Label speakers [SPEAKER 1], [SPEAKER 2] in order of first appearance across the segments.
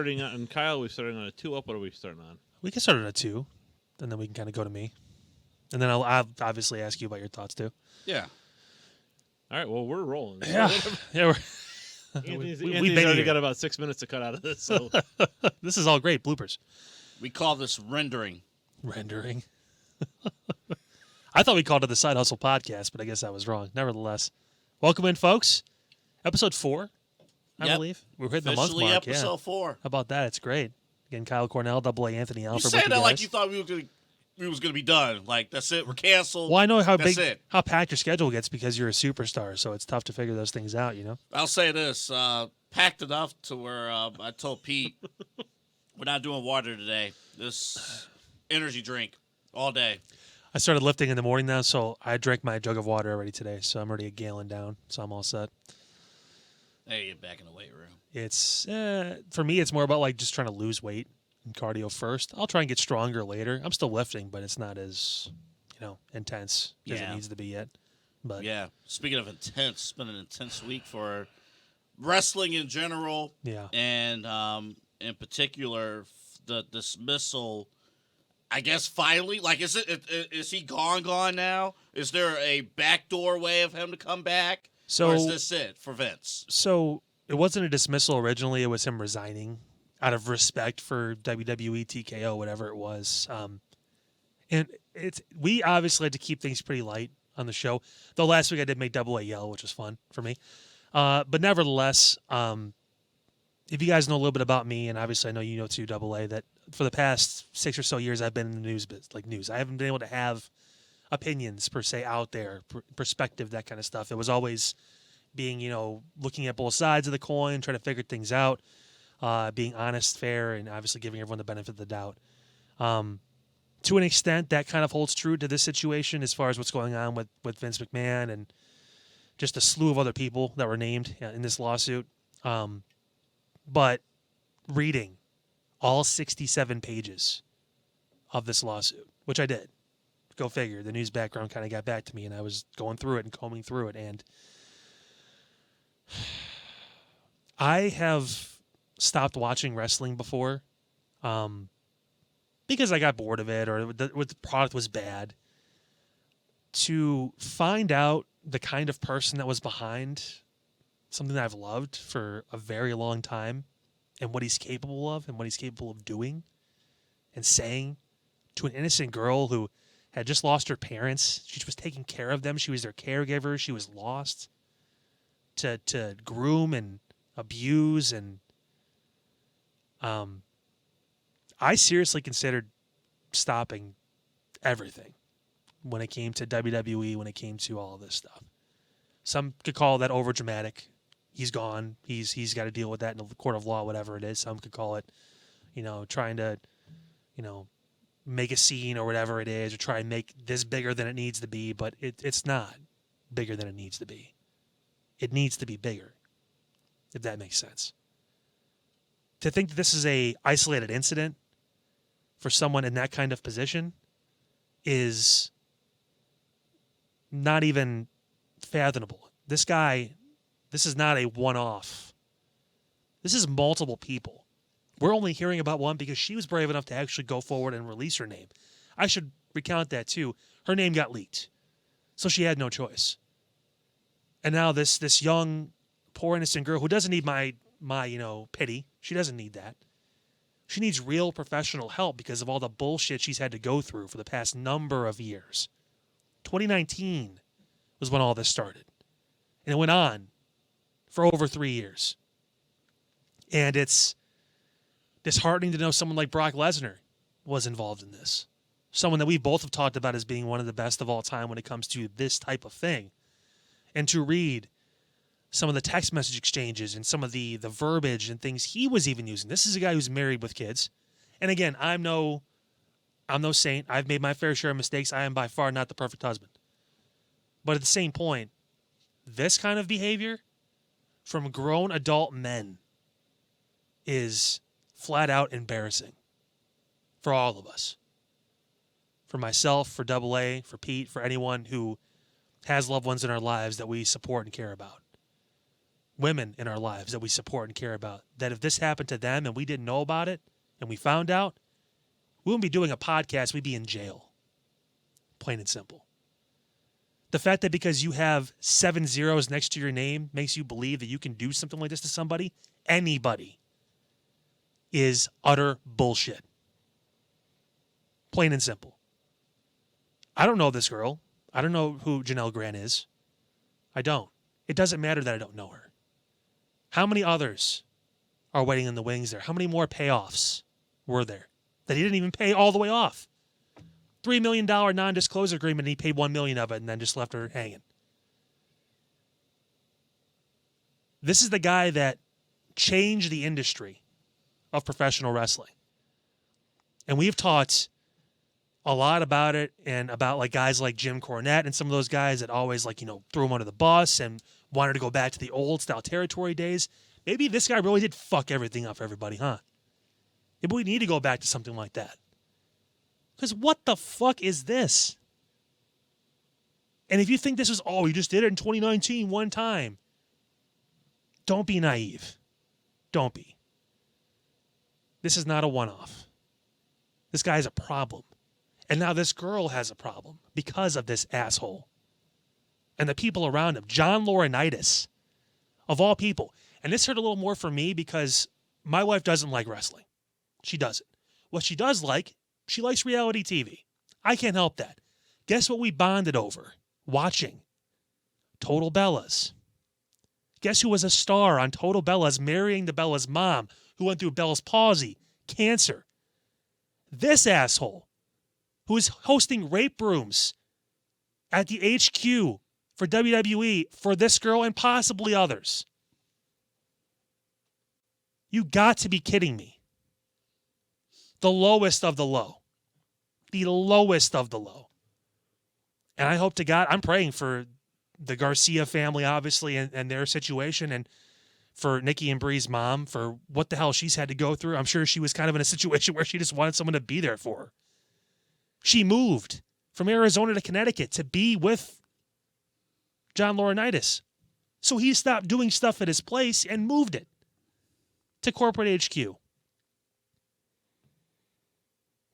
[SPEAKER 1] starting on Kyle. We're starting on a 2-up. What are we starting on?
[SPEAKER 2] We can start at a 2, and then we can kind of go to me. And then I'll obviously ask you about your thoughts, too.
[SPEAKER 3] Yeah.
[SPEAKER 1] All right, well, we're rolling.
[SPEAKER 2] Yeah. Yeah,
[SPEAKER 1] Anthony's
[SPEAKER 2] we've
[SPEAKER 1] already got about 6 minutes to cut out of this. So
[SPEAKER 2] this is all great. Bloopers.
[SPEAKER 3] We call this rendering.
[SPEAKER 2] Rendering. I thought we called it the Side Hustle Podcast, but I guess I was wrong. Nevertheless, welcome in, folks. Episode 4, I believe. We're hitting the month mark.
[SPEAKER 3] Episode 4.
[SPEAKER 2] How about that? It's great. Again, Kyle Cornell, AA Anthony Alford.
[SPEAKER 3] You said that like you thought we was gonna be done. Like, that's it. We're canceled.
[SPEAKER 2] Well, I know how packed your schedule gets because you're a superstar, so it's tough to figure those things out, you know?
[SPEAKER 3] I'll say this. Packed enough to where I told Pete, we're not doing water today. This energy drink all day.
[SPEAKER 2] I started lifting in the morning now, so I drank my jug of water already today, so I'm already a gallon down, so I'm all set.
[SPEAKER 3] Hey, get back in the weight room.
[SPEAKER 2] It's, for me, it's more about like just trying to lose weight and cardio first. I'll try and get stronger later. I'm still lifting, but it's not as, intense as it needs to be yet. But
[SPEAKER 3] yeah, speaking of intense, it's been an intense week for wrestling in general.
[SPEAKER 2] Yeah.
[SPEAKER 3] And in particular, the dismissal, I guess finally, like, is he gone now? Is there a backdoor way of him to come back? Or is this it for Vince?
[SPEAKER 2] So it wasn't a dismissal originally. It was him resigning out of respect for WWE, TKO, whatever it was. And we obviously had to keep things pretty light on the show. Though last week I did make AA yell, which was fun for me. But nevertheless, if you guys know a little bit about me, and obviously I know you know too, AA, that for the past 6 or so years I've been in the news. I haven't been able to have opinions per se out there, perspective, that kind of stuff. It was always being, looking at both sides of the coin, trying to figure things out, being honest, fair, and obviously giving everyone the benefit of the doubt. To an extent, that kind of holds true to this situation as far as what's going on with Vince McMahon and just a slew of other people that were named in this lawsuit. But reading all 67 pages of this lawsuit, which I did, go figure, the news background kind of got back to me, and I was going through it and combing through it, and I have stopped watching wrestling before because I got bored of it or the product was bad. To find out the kind of person that was behind something that I've loved for a very long time and what he's capable of and what he's capable of doing and saying to an innocent girl who had just lost her parents. She was taking care of them. She was their caregiver. She was lost to groom and abuse. And I seriously considered stopping everything when it came to WWE, when it came to all of this stuff. Some could call that overdramatic. He's gone. He's got to deal with that in the court of law, whatever it is. Some could call it, trying to, make a scene or whatever it is, or try and make this bigger than it needs to be, but it's not bigger than it needs to be. It needs to be bigger, if that makes sense. To think that this is a isolated incident for someone in that kind of position is not even fathomable. This is not a one-off. This is multiple people. We're only hearing about one because she was brave enough to actually go forward and release her name. I should recount that too. Her name got leaked, so she had no choice. And now this young, poor innocent girl who doesn't need my pity. She doesn't need that. She needs real professional help because of all the bullshit she's had to go through for the past number of years. 2019 was when all this started, and it went on for over 3 years. And it's disheartening to know someone like Brock Lesnar was involved in this. Someone that we both have talked about as being one of the best of all time when it comes to this type of thing. And to read some of the text message exchanges and some of the verbiage and things he was even using. This is a guy who's married with kids. And again, I'm no saint. I've made my fair share of mistakes. I am by far not the perfect husband. But at the same point, this kind of behavior from grown adult men is flat out embarrassing for all of us. For myself, for AA, for Pete, for anyone who has loved ones in our lives that we support and care about. women in our lives that we support and care about, that if this happened to them and we didn't know about it and we found out, we wouldn't be doing a podcast. We'd be in jail. Plain and simple. The fact that because you have 7 zeros next to your name makes you believe that you can do something like this to somebody, anybody, is utter bullshit. Plain and simple. I don't know this girl. I don't know who Janelle Grant is. I don't. It doesn't matter that I don't know her. How many others are waiting in the wings there? How many more payoffs were there that he didn't even pay all the way off? $3 million non-disclosure agreement, and he paid $1 million of it and then just left her hanging. This is the guy that changed the industry of professional wrestling. And we've talked a lot about it and about like guys like Jim Cornette and some of those guys that always threw him under the bus and wanted to go back to the old style territory days. Maybe this guy really did fuck everything up for everybody, huh? Maybe we need to go back to something like that. Because what the fuck is this? And if you think this is, you just did it in 2019 one time, don't be naive. Don't be. This is not a one-off. This guy has a problem. And now this girl has a problem because of this asshole. And the people around him. John Laurinaitis, of all people. And this hurt a little more for me because my wife doesn't like wrestling. She doesn't. What she does like, she likes reality TV. I can't help that. Guess what we bonded over? Watching Total Bellas. Guess who was a star on Total Bellas, marrying the Bella's mom, who went through Bell's palsy, cancer? This asshole, who is hosting rape rooms at the HQ for WWE for this girl and possibly others. You got to be kidding me. The lowest of the low. The lowest of the low. And I hope to God, I'm praying for the Garcia family, obviously, and their situation, and for Nikki and Bree's mom, for what the hell she's had to go through. I'm sure she was kind of in a situation where she just wanted someone to be there for her. She moved from Arizona to Connecticut to be with John Laurinaitis. So he stopped doing stuff at his place and moved it to corporate HQ.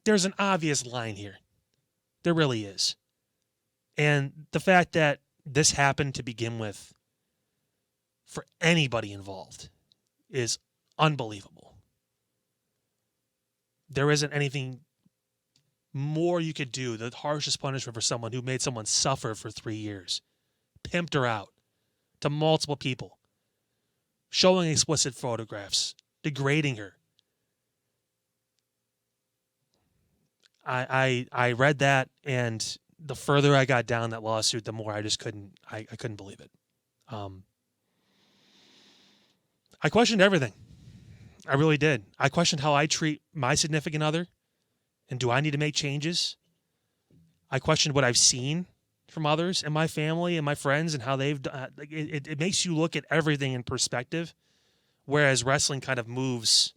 [SPEAKER 2] There's an obvious line here. There really is. And the fact that this happened to begin with for anybody involved is unbelievable. There isn't anything more you could do. The harshest punishment for someone who made someone suffer for 3 years, pimped her out to multiple people, showing explicit photographs, degrading her. I read that, and the further I got down that lawsuit, the more I just couldn't believe it. I questioned everything. I really did. I questioned how I treat my significant other, and do I need to make changes? I questioned what I've seen from others and my family and my friends and how they've done. It makes you look at everything in perspective, whereas wrestling kind of moves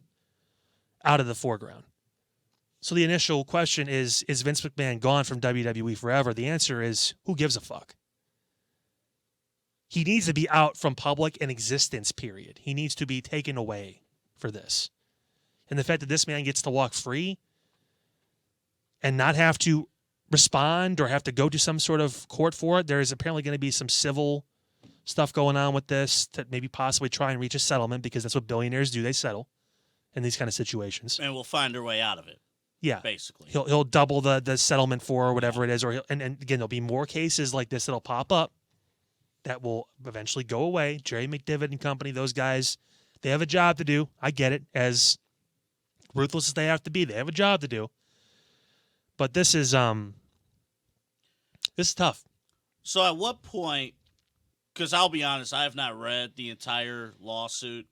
[SPEAKER 2] out of the foreground. So the initial question is Vince McMahon gone from WWE forever? The answer is, who gives a fuck? He needs to be out from public and existence, period. He needs to be taken away for this. And the fact that this man gets to walk free and not have to respond or have to go to some sort of court for it, there is apparently going to be some civil stuff going on with this to maybe possibly try and reach a settlement, because that's what billionaires do. They settle in these kind of situations.
[SPEAKER 3] And we'll find our way out of it.
[SPEAKER 2] Yeah,
[SPEAKER 3] basically.
[SPEAKER 2] He'll double the settlement for or whatever it is, or and again there'll be more cases like this that'll pop up that will eventually go away. Jerry McDivitt and company, those guys, they have a job to do. I get it. As ruthless as they have to be, they have a job to do. But this is tough.
[SPEAKER 3] So at what point? Because I'll be honest, I have not read the entire lawsuit.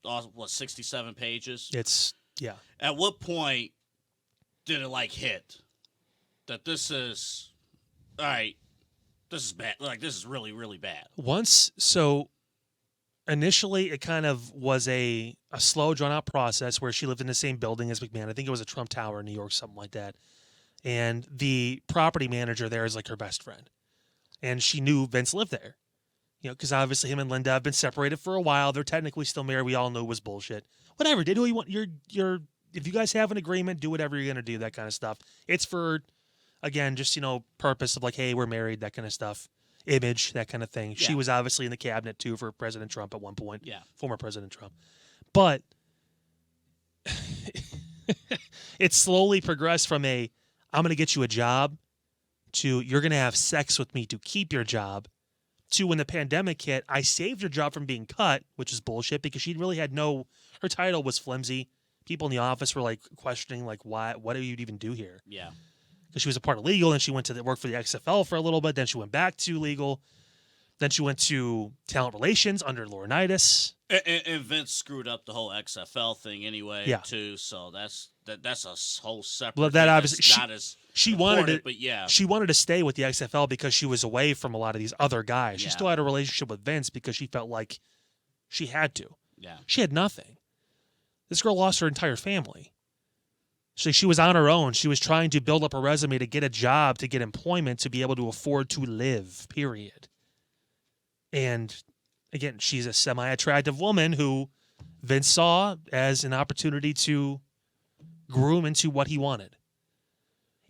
[SPEAKER 3] 67 pages.
[SPEAKER 2] Yeah.
[SPEAKER 3] At what point did it hit that this is all right? This is bad. This is really, really bad.
[SPEAKER 2] Initially it kind of was a slow, drawn out process where she lived in the same building as McMahon. I think it was a Trump Tower in New York, something like that. And the property manager there is like her best friend, and she knew Vince lived there. because obviously him and Linda have been separated for a while. They're technically still married. We all know it was bullshit. Whatever, did who you want. If you guys have an agreement, do whatever you're gonna do. That kind of stuff. It's for, again, just purpose of like, hey, we're married. That kind of stuff. Image, that kind of thing.
[SPEAKER 3] Yeah.
[SPEAKER 2] She was obviously in the cabinet too for President Trump at one point.
[SPEAKER 3] Yeah.
[SPEAKER 2] Former President Trump, but it slowly progressed from I'm gonna get you a job to you're gonna have sex with me to keep your job to when the pandemic hit, I saved her job from being cut, which is bullshit because she really had her title was flimsy. People in the office were like questioning like what do you even do here?
[SPEAKER 3] Yeah.
[SPEAKER 2] Because she was a part of legal and she went to work for the XFL for a little bit, then she went back to legal, then she went to talent relations under Laurinaitis.
[SPEAKER 3] And Vince screwed up the whole XFL thing anyway, too. So that's a whole separate.
[SPEAKER 2] Well, that
[SPEAKER 3] thing
[SPEAKER 2] obviously
[SPEAKER 3] that's not as
[SPEAKER 2] she wanted it,
[SPEAKER 3] but yeah,
[SPEAKER 2] she wanted to stay with the XFL because she was away from a lot of these other guys. She still had a relationship with Vince because she felt like she had to.
[SPEAKER 3] Yeah,
[SPEAKER 2] she had nothing. This girl lost her entire family. She was on her own. She was trying to build up a resume to get a job, to get employment, to be able to afford to live. Period. And again, she's a semi-attractive woman who Vince saw as an opportunity to groom into what he wanted.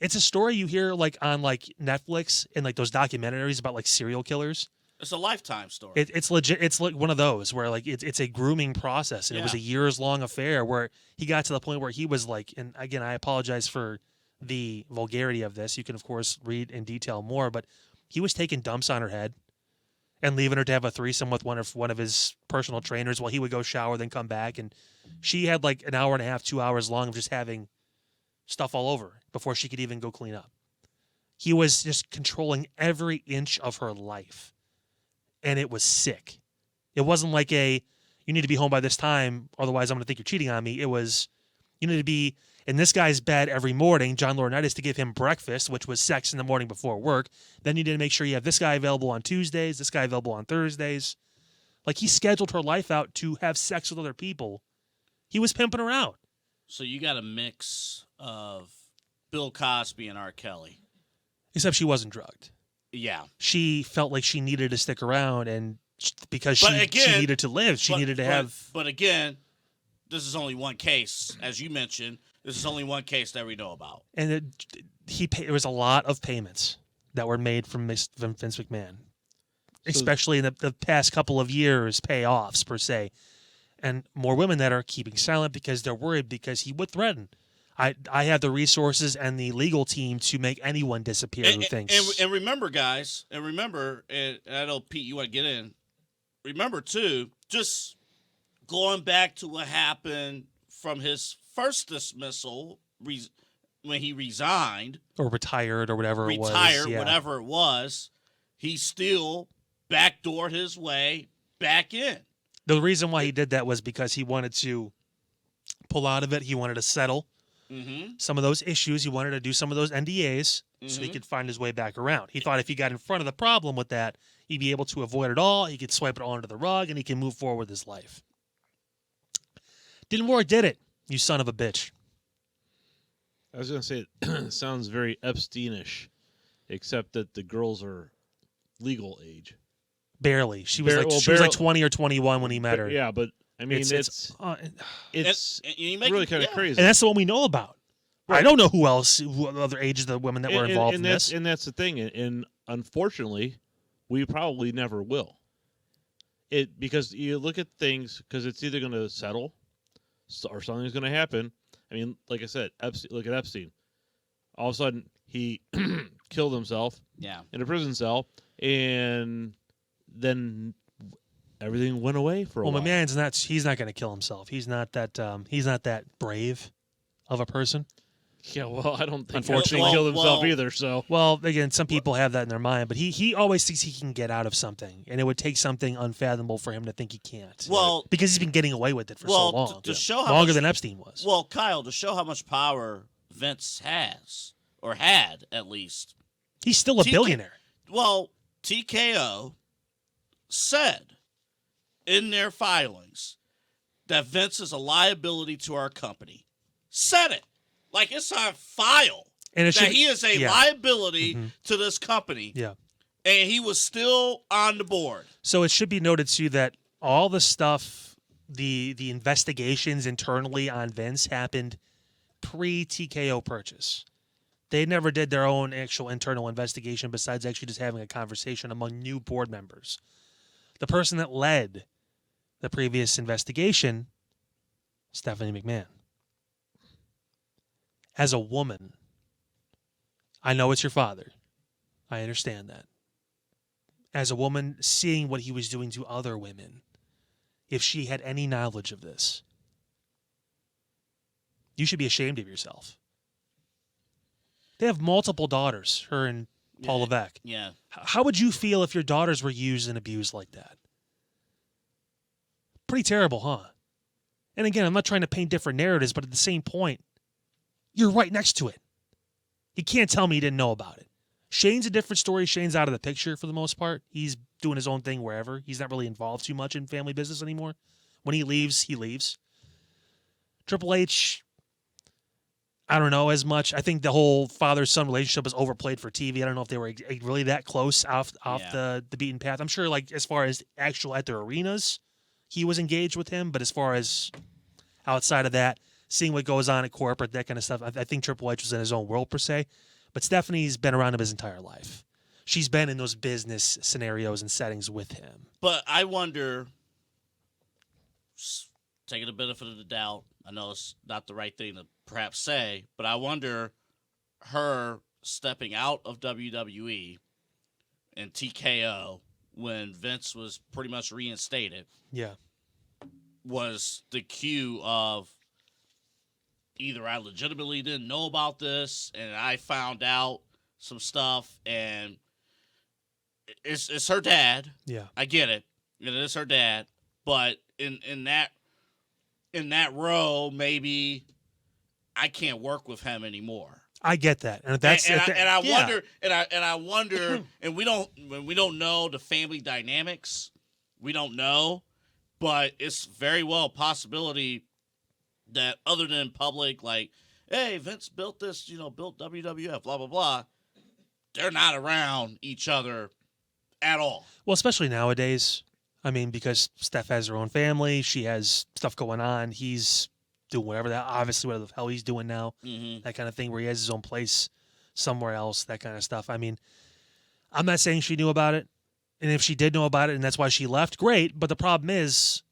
[SPEAKER 2] It's a story you hear like on like Netflix and like those documentaries about like serial killers.
[SPEAKER 3] It's a Lifetime story.
[SPEAKER 2] It's legit. It's like one of those where like it's a grooming process, and it was a years-long affair where he got to the point where he was like, and again, I apologize for the vulgarity of this. You can of course read in detail more, but he was taking dumps on her head and leaving her to have a threesome with one of his personal trainers while he would go shower, then come back, and she had like an hour and a half, 2 hours long of just having stuff all over before she could even go clean up. He was just controlling every inch of her life. And it was sick. It wasn't like you need to be home by this time, otherwise I'm going to think you're cheating on me. It was, you need to be in this guy's bed every morning, John Laurinaitis, to give him breakfast, which was sex in the morning before work. Then you need to make sure you have this guy available on Tuesdays, this guy available on Thursdays. Like he scheduled her life out to have sex with other people. He was pimping her out.
[SPEAKER 3] So you got a mix of Bill Cosby and R. Kelly.
[SPEAKER 2] Except she wasn't drugged.
[SPEAKER 3] Yeah.
[SPEAKER 2] She felt like she needed to stick around, and because she needed to live. She needed to have.
[SPEAKER 3] But again, this is only one case, as you mentioned. This is only one case that we know about.
[SPEAKER 2] And there was a lot of payments that were made from Vince McMahon, especially in the past couple of years, payoffs per se, and more women that are keeping silent because they're worried because he would threaten. I have the resources and the legal team to make anyone disappear who thinks.
[SPEAKER 3] And remember, guys, and I know, Pete, you want to get in. Remember, too, just going back to what happened from his first dismissal when he resigned.
[SPEAKER 2] Or retired or whatever it was.
[SPEAKER 3] Whatever it was. He still backdoored his way back in.
[SPEAKER 2] The reason why he did that was because he wanted to pull out of it. He wanted to settle some of those issues. He wanted to do some of those NDAs so he could find his way back around. He thought if he got in front of the problem with that, he'd be able to avoid it all. He could swipe it all under the rug, and he can move forward with his life. Didn't work, did it? You son of a bitch.
[SPEAKER 1] I was going to say, it sounds very Epsteinish, except that the girls are legal age.
[SPEAKER 2] Barely. She was like 20 or 21 when he met her.
[SPEAKER 1] Yeah, but I mean, it's really kind of crazy.
[SPEAKER 2] And that's the one we know about. Right. I don't know who other ages of the women that were involved in this.
[SPEAKER 1] And that's the thing. And unfortunately, we probably never will. Because you look at things, because it's either going to settle or something's going to happen. I mean, like I said, look at Epstein. All of a sudden, he killed himself in a prison cell, and then everything went away for a while.
[SPEAKER 2] Well, McMahon's he's not going to kill himself. He's not that brave of a person.
[SPEAKER 1] Yeah, well, I don't think
[SPEAKER 2] unfortunately
[SPEAKER 1] he killed himself either. So,
[SPEAKER 2] well, again, some people have that in their mind, but he always thinks he can get out of something, and it would take something unfathomable for him to think he can't.
[SPEAKER 3] Well,
[SPEAKER 2] because he's been getting away with it for so long,
[SPEAKER 3] to show how
[SPEAKER 2] longer than Epstein was.
[SPEAKER 3] Well, Kyle, to show how much power Vince has, or had at least,
[SPEAKER 2] he's still a billionaire.
[SPEAKER 3] Well, TKO said in their filings that Vince is a liability to our company. Said it. Like it's on file. And that he is a liability to this company.
[SPEAKER 2] Yeah.
[SPEAKER 3] and he was still on the board.
[SPEAKER 2] So it should be noted too that all the stuff, the investigations internally on Vince happened pre-TKO purchase. They never did their own actual internal investigation besides actually just having a conversation among new board members. The person that led the previous investigation, Stephanie McMahon. As a woman, I know it's your father. I understand that. As a woman, seeing what he was doing to other women, if she had any knowledge of this, you should be ashamed of yourself. They have multiple daughters, her and Paul Levesque.
[SPEAKER 3] Yeah.
[SPEAKER 2] How would you feel if your daughters were used and abused like that? Pretty terrible, huh? And again, I'm not trying to paint different narratives, but at the same point, you're right next to it. He can't tell me he didn't know about it. Shane's a different story. Shane's out of the picture for the most part. He's doing his own thing wherever. He's not really involved too much in family business anymore. When he leaves, he leaves. Triple H, I don't know as much. I think the whole father-son relationship was overplayed for TV. I don't know if they were really that close off the beaten path. I'm sure, like, as far as actual at their arenas, he was engaged with him. But as far as outside of that, seeing what goes on at corporate, that kind of stuff, I think Triple H was in his own world per se. But Stephanie's been around him his entire life. She's been in those business scenarios and settings with him.
[SPEAKER 3] But I wonder, taking the benefit of the doubt, I know it's not the right thing to perhaps say, but I wonder her stepping out of WWE and TKO when Vince was pretty much reinstated.
[SPEAKER 2] Yeah.
[SPEAKER 3] Was the cue of either I legitimately didn't know about this and I found out some stuff, and it's her dad.
[SPEAKER 2] Yeah.
[SPEAKER 3] I get it. It is her dad, but in that role, maybe I can't work with him anymore.
[SPEAKER 2] I get that, and that's
[SPEAKER 3] I wonder, and we don't know the family dynamics. We don't know, but it's very well a possibility that other than public, like, hey, Vince built this, built WWF, blah blah blah. They're not around each other at all.
[SPEAKER 2] Well, especially nowadays. I mean, because Steph has her own family, she has stuff going on. He's doing whatever the hell he's doing now, that kind of thing, where he has his own place somewhere else, that kind of stuff. I mean, I'm not saying she knew about it, and if she did know about it and that's why she left, great. But the problem is,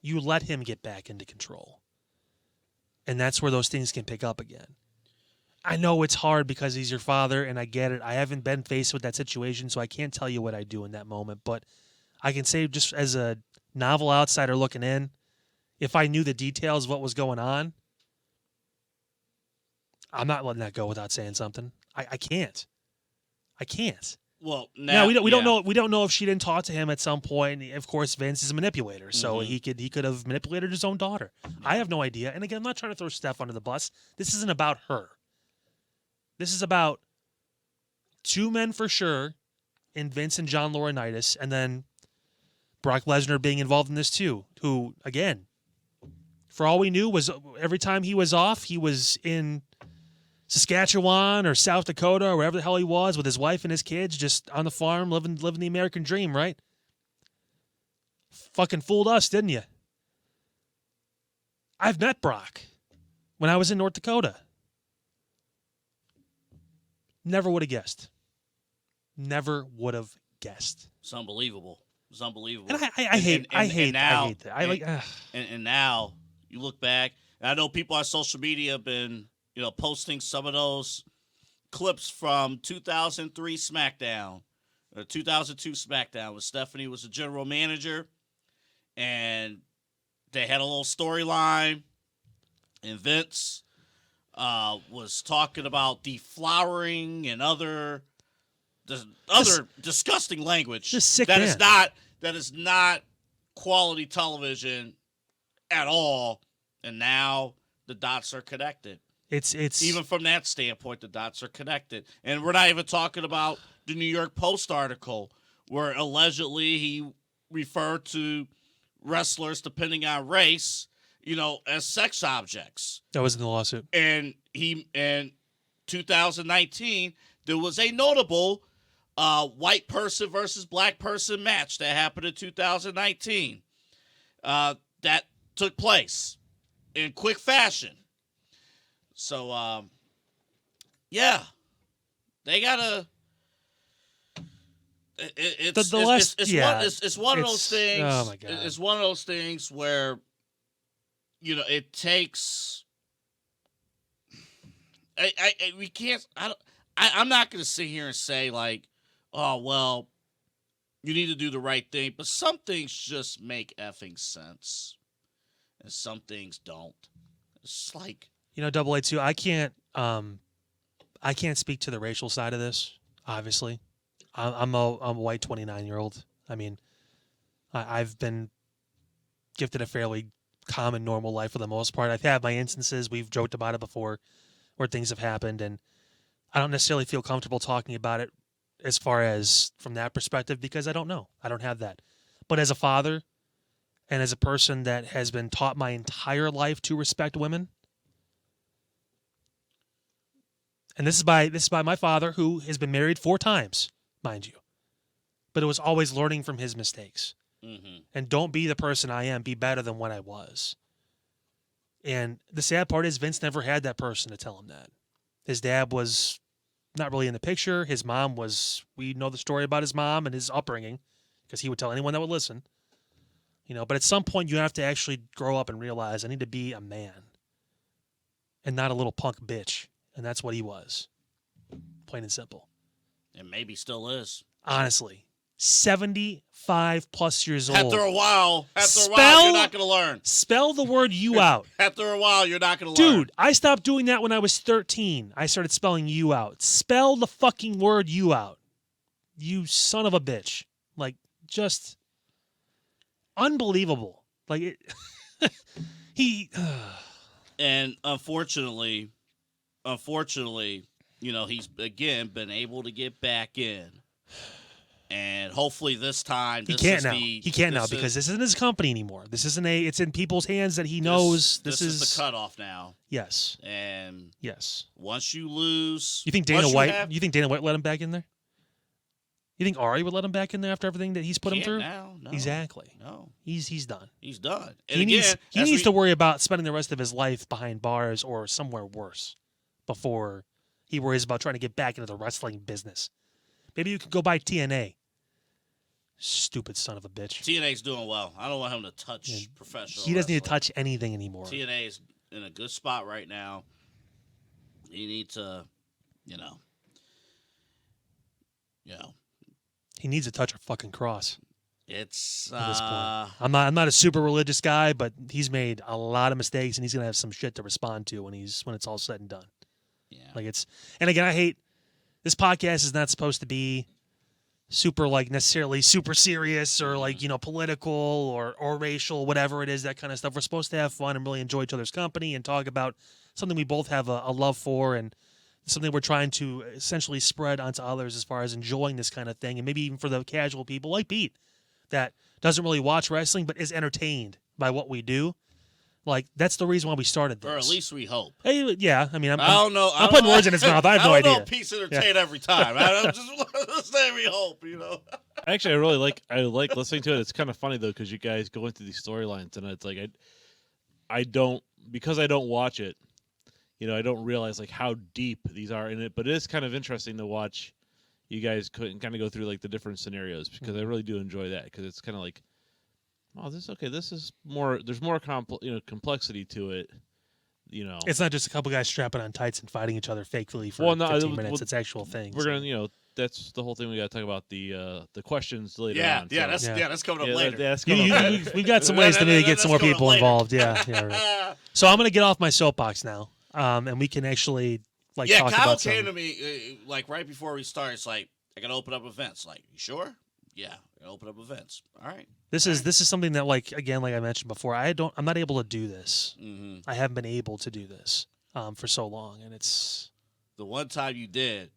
[SPEAKER 2] you let him get back into control, and that's where those things can pick up again. I know it's hard because he's your father, and I get it. I haven't been faced with that situation, so I can't tell you what I do in that moment, but I can say, just as a novel outsider looking in, if I knew the details of what was going on, I'm not letting that go without saying something. I can't.
[SPEAKER 3] Well,
[SPEAKER 2] now we don't know. We don't know if she didn't talk to him at some point. Of course, Vince is a manipulator, so he could have manipulated his own daughter. I have no idea. And again, I'm not trying to throw Steph under the bus. This isn't about her. This is about two men for sure, in Vince and John Laurinaitis, and then Brock Lesnar being involved in this too, who, again, for all we knew, was every time he was off, he was in Saskatchewan or South Dakota or wherever the hell he was with his wife and his kids, just on the farm, living the American dream, right? Fucking fooled us, didn't you? I've met Brock when I was in North Dakota. Never would have guessed. Never would have guessed.
[SPEAKER 3] It's unbelievable. It's unbelievable.
[SPEAKER 2] And I hate that.
[SPEAKER 3] And now you look back, and I know people on social media have been, posting some of those clips from 2003 SmackDown or 2002 SmackDown when Stephanie was the general manager, and they had a little storyline, and Vince was talking about deflowering and other disgusting language.
[SPEAKER 2] Just sick
[SPEAKER 3] that
[SPEAKER 2] man.
[SPEAKER 3] is not quality television at all. And now the dots are connected.
[SPEAKER 2] It's
[SPEAKER 3] even from that standpoint, the dots are connected. And we're not even talking about the New York Post article where allegedly he referred to wrestlers, depending on race, as sex objects.
[SPEAKER 2] That was in the lawsuit.
[SPEAKER 3] And in 2019, there was a notable white person versus black person match that happened in 2019. That took place in quick fashion. So, yeah, they gotta. It's one of those things.
[SPEAKER 2] Oh my God.
[SPEAKER 3] It's one of those things where, it takes. We can't. I'm not going to sit here and say like, oh well, you need to do the right thing, but some things just make effing sense, and some things don't. It's like
[SPEAKER 2] Double A too. I can't speak to the racial side of this. Obviously, I'm a white 29-year-old. I mean, I've been gifted a fairly common, normal life for the most part. I've had my instances. We've joked about it before, where things have happened, and I don't necessarily feel comfortable talking about it as far as from that perspective because I don't know. I don't have that. But as a father and as a person that has been taught my entire life to respect women, and this is by my father, who has been married 4 times, mind you, but it was always learning from his mistakes.
[SPEAKER 3] Mm-hmm.
[SPEAKER 2] And don't be the person I am. Be better than what I was. And the sad part is Vince never had that person to tell him that. His dad was not really in the picture. His mom was, we know the story about his mom and his upbringing because he would tell anyone that would listen. But at some point you have to actually grow up and realize I need to be a man and not a little punk bitch. And that's what he was. Plain and simple.
[SPEAKER 3] And maybe still is.
[SPEAKER 2] Honestly. 75 plus years old.
[SPEAKER 3] After a while, you're not going to learn.
[SPEAKER 2] Spell the word you out.
[SPEAKER 3] After a while, you're not going to learn.
[SPEAKER 2] Dude, I stopped doing that when I was 13. I started spelling you out. Spell the fucking word you out. You son of a bitch. Like, just unbelievable. Like, he...
[SPEAKER 3] And unfortunately, he's, again, been able to get back in. And hopefully this time
[SPEAKER 2] he can't now because this isn't his company anymore. This isn't it's in people's hands that he knows. This is
[SPEAKER 3] the cutoff now.
[SPEAKER 2] Yes.
[SPEAKER 3] And
[SPEAKER 2] yes.
[SPEAKER 3] Once you lose,
[SPEAKER 2] you think Dana White? You think Dana White let him back in there? You think Ari would let him back in there after everything that he's put him through?
[SPEAKER 3] Now, no,
[SPEAKER 2] exactly.
[SPEAKER 3] No.
[SPEAKER 2] He's done.
[SPEAKER 3] He's done.
[SPEAKER 2] And he needs to worry about spending the rest of his life behind bars or somewhere worse before he worries about trying to get back into the wrestling business. Maybe you could go buy TNA. Stupid son of a bitch.
[SPEAKER 3] TNA's doing well. I don't want him to touch professional
[SPEAKER 2] He doesn't need to
[SPEAKER 3] wrestling.
[SPEAKER 2] touch anything anymore.
[SPEAKER 3] TNA is in a good spot right now. You need to,
[SPEAKER 2] He needs to touch a fucking cross.
[SPEAKER 3] It's
[SPEAKER 2] at this point. I'm not a super religious guy, but he's made a lot of mistakes, and he's gonna have some shit to respond to when it's all said and done.
[SPEAKER 3] Yeah.
[SPEAKER 2] And again, I hate this podcast is not supposed to be super necessarily super serious or political or racial, whatever it is, that kind of stuff. We're supposed to have fun and really enjoy each other's company and talk about something we both have a love for and something we're trying to essentially spread onto others as far as enjoying this kind of thing. And maybe even for the casual people like Pete that doesn't really watch wrestling but is entertained by what we do. That's the reason why we started this.
[SPEAKER 3] Or at least we hope.
[SPEAKER 2] Hey, yeah, I mean, I
[SPEAKER 3] don't know.
[SPEAKER 2] I'm putting words in his mouth. I have no idea.
[SPEAKER 3] I don't know Pete's entertained every time. I'm just saying we hope,
[SPEAKER 1] Actually, I really like listening to it. It's kind of funny though because you guys go into these storylines and it's like I don't watch it. I don't realize how deep these are in it. But it is kind of interesting to watch you guys kind of go through the different scenarios because I really do enjoy that because it's kind of like. Oh, this is more. There's more complexity to it.
[SPEAKER 2] It's not just a couple guys strapping on tights and fighting each other fakely for 15 minutes. It's actual things.
[SPEAKER 1] We're gonna, that's the whole thing. We got to talk about the questions later on.
[SPEAKER 3] That's coming up later.
[SPEAKER 1] That's coming up.
[SPEAKER 2] We've got some ways to maybe get some more people involved. Yeah, right. So I'm gonna get off my soapbox now, and we can actually talk
[SPEAKER 3] Kyle
[SPEAKER 2] about
[SPEAKER 3] came to me right before we started. It's like I gotta open up events. Like, you sure? Yeah, I gotta open up events. All right.
[SPEAKER 2] This is something that again, like I mentioned before, I'm not able to do this.
[SPEAKER 3] Mm-hmm.
[SPEAKER 2] I haven't been able to do this for so long, and it's
[SPEAKER 3] the one time you did.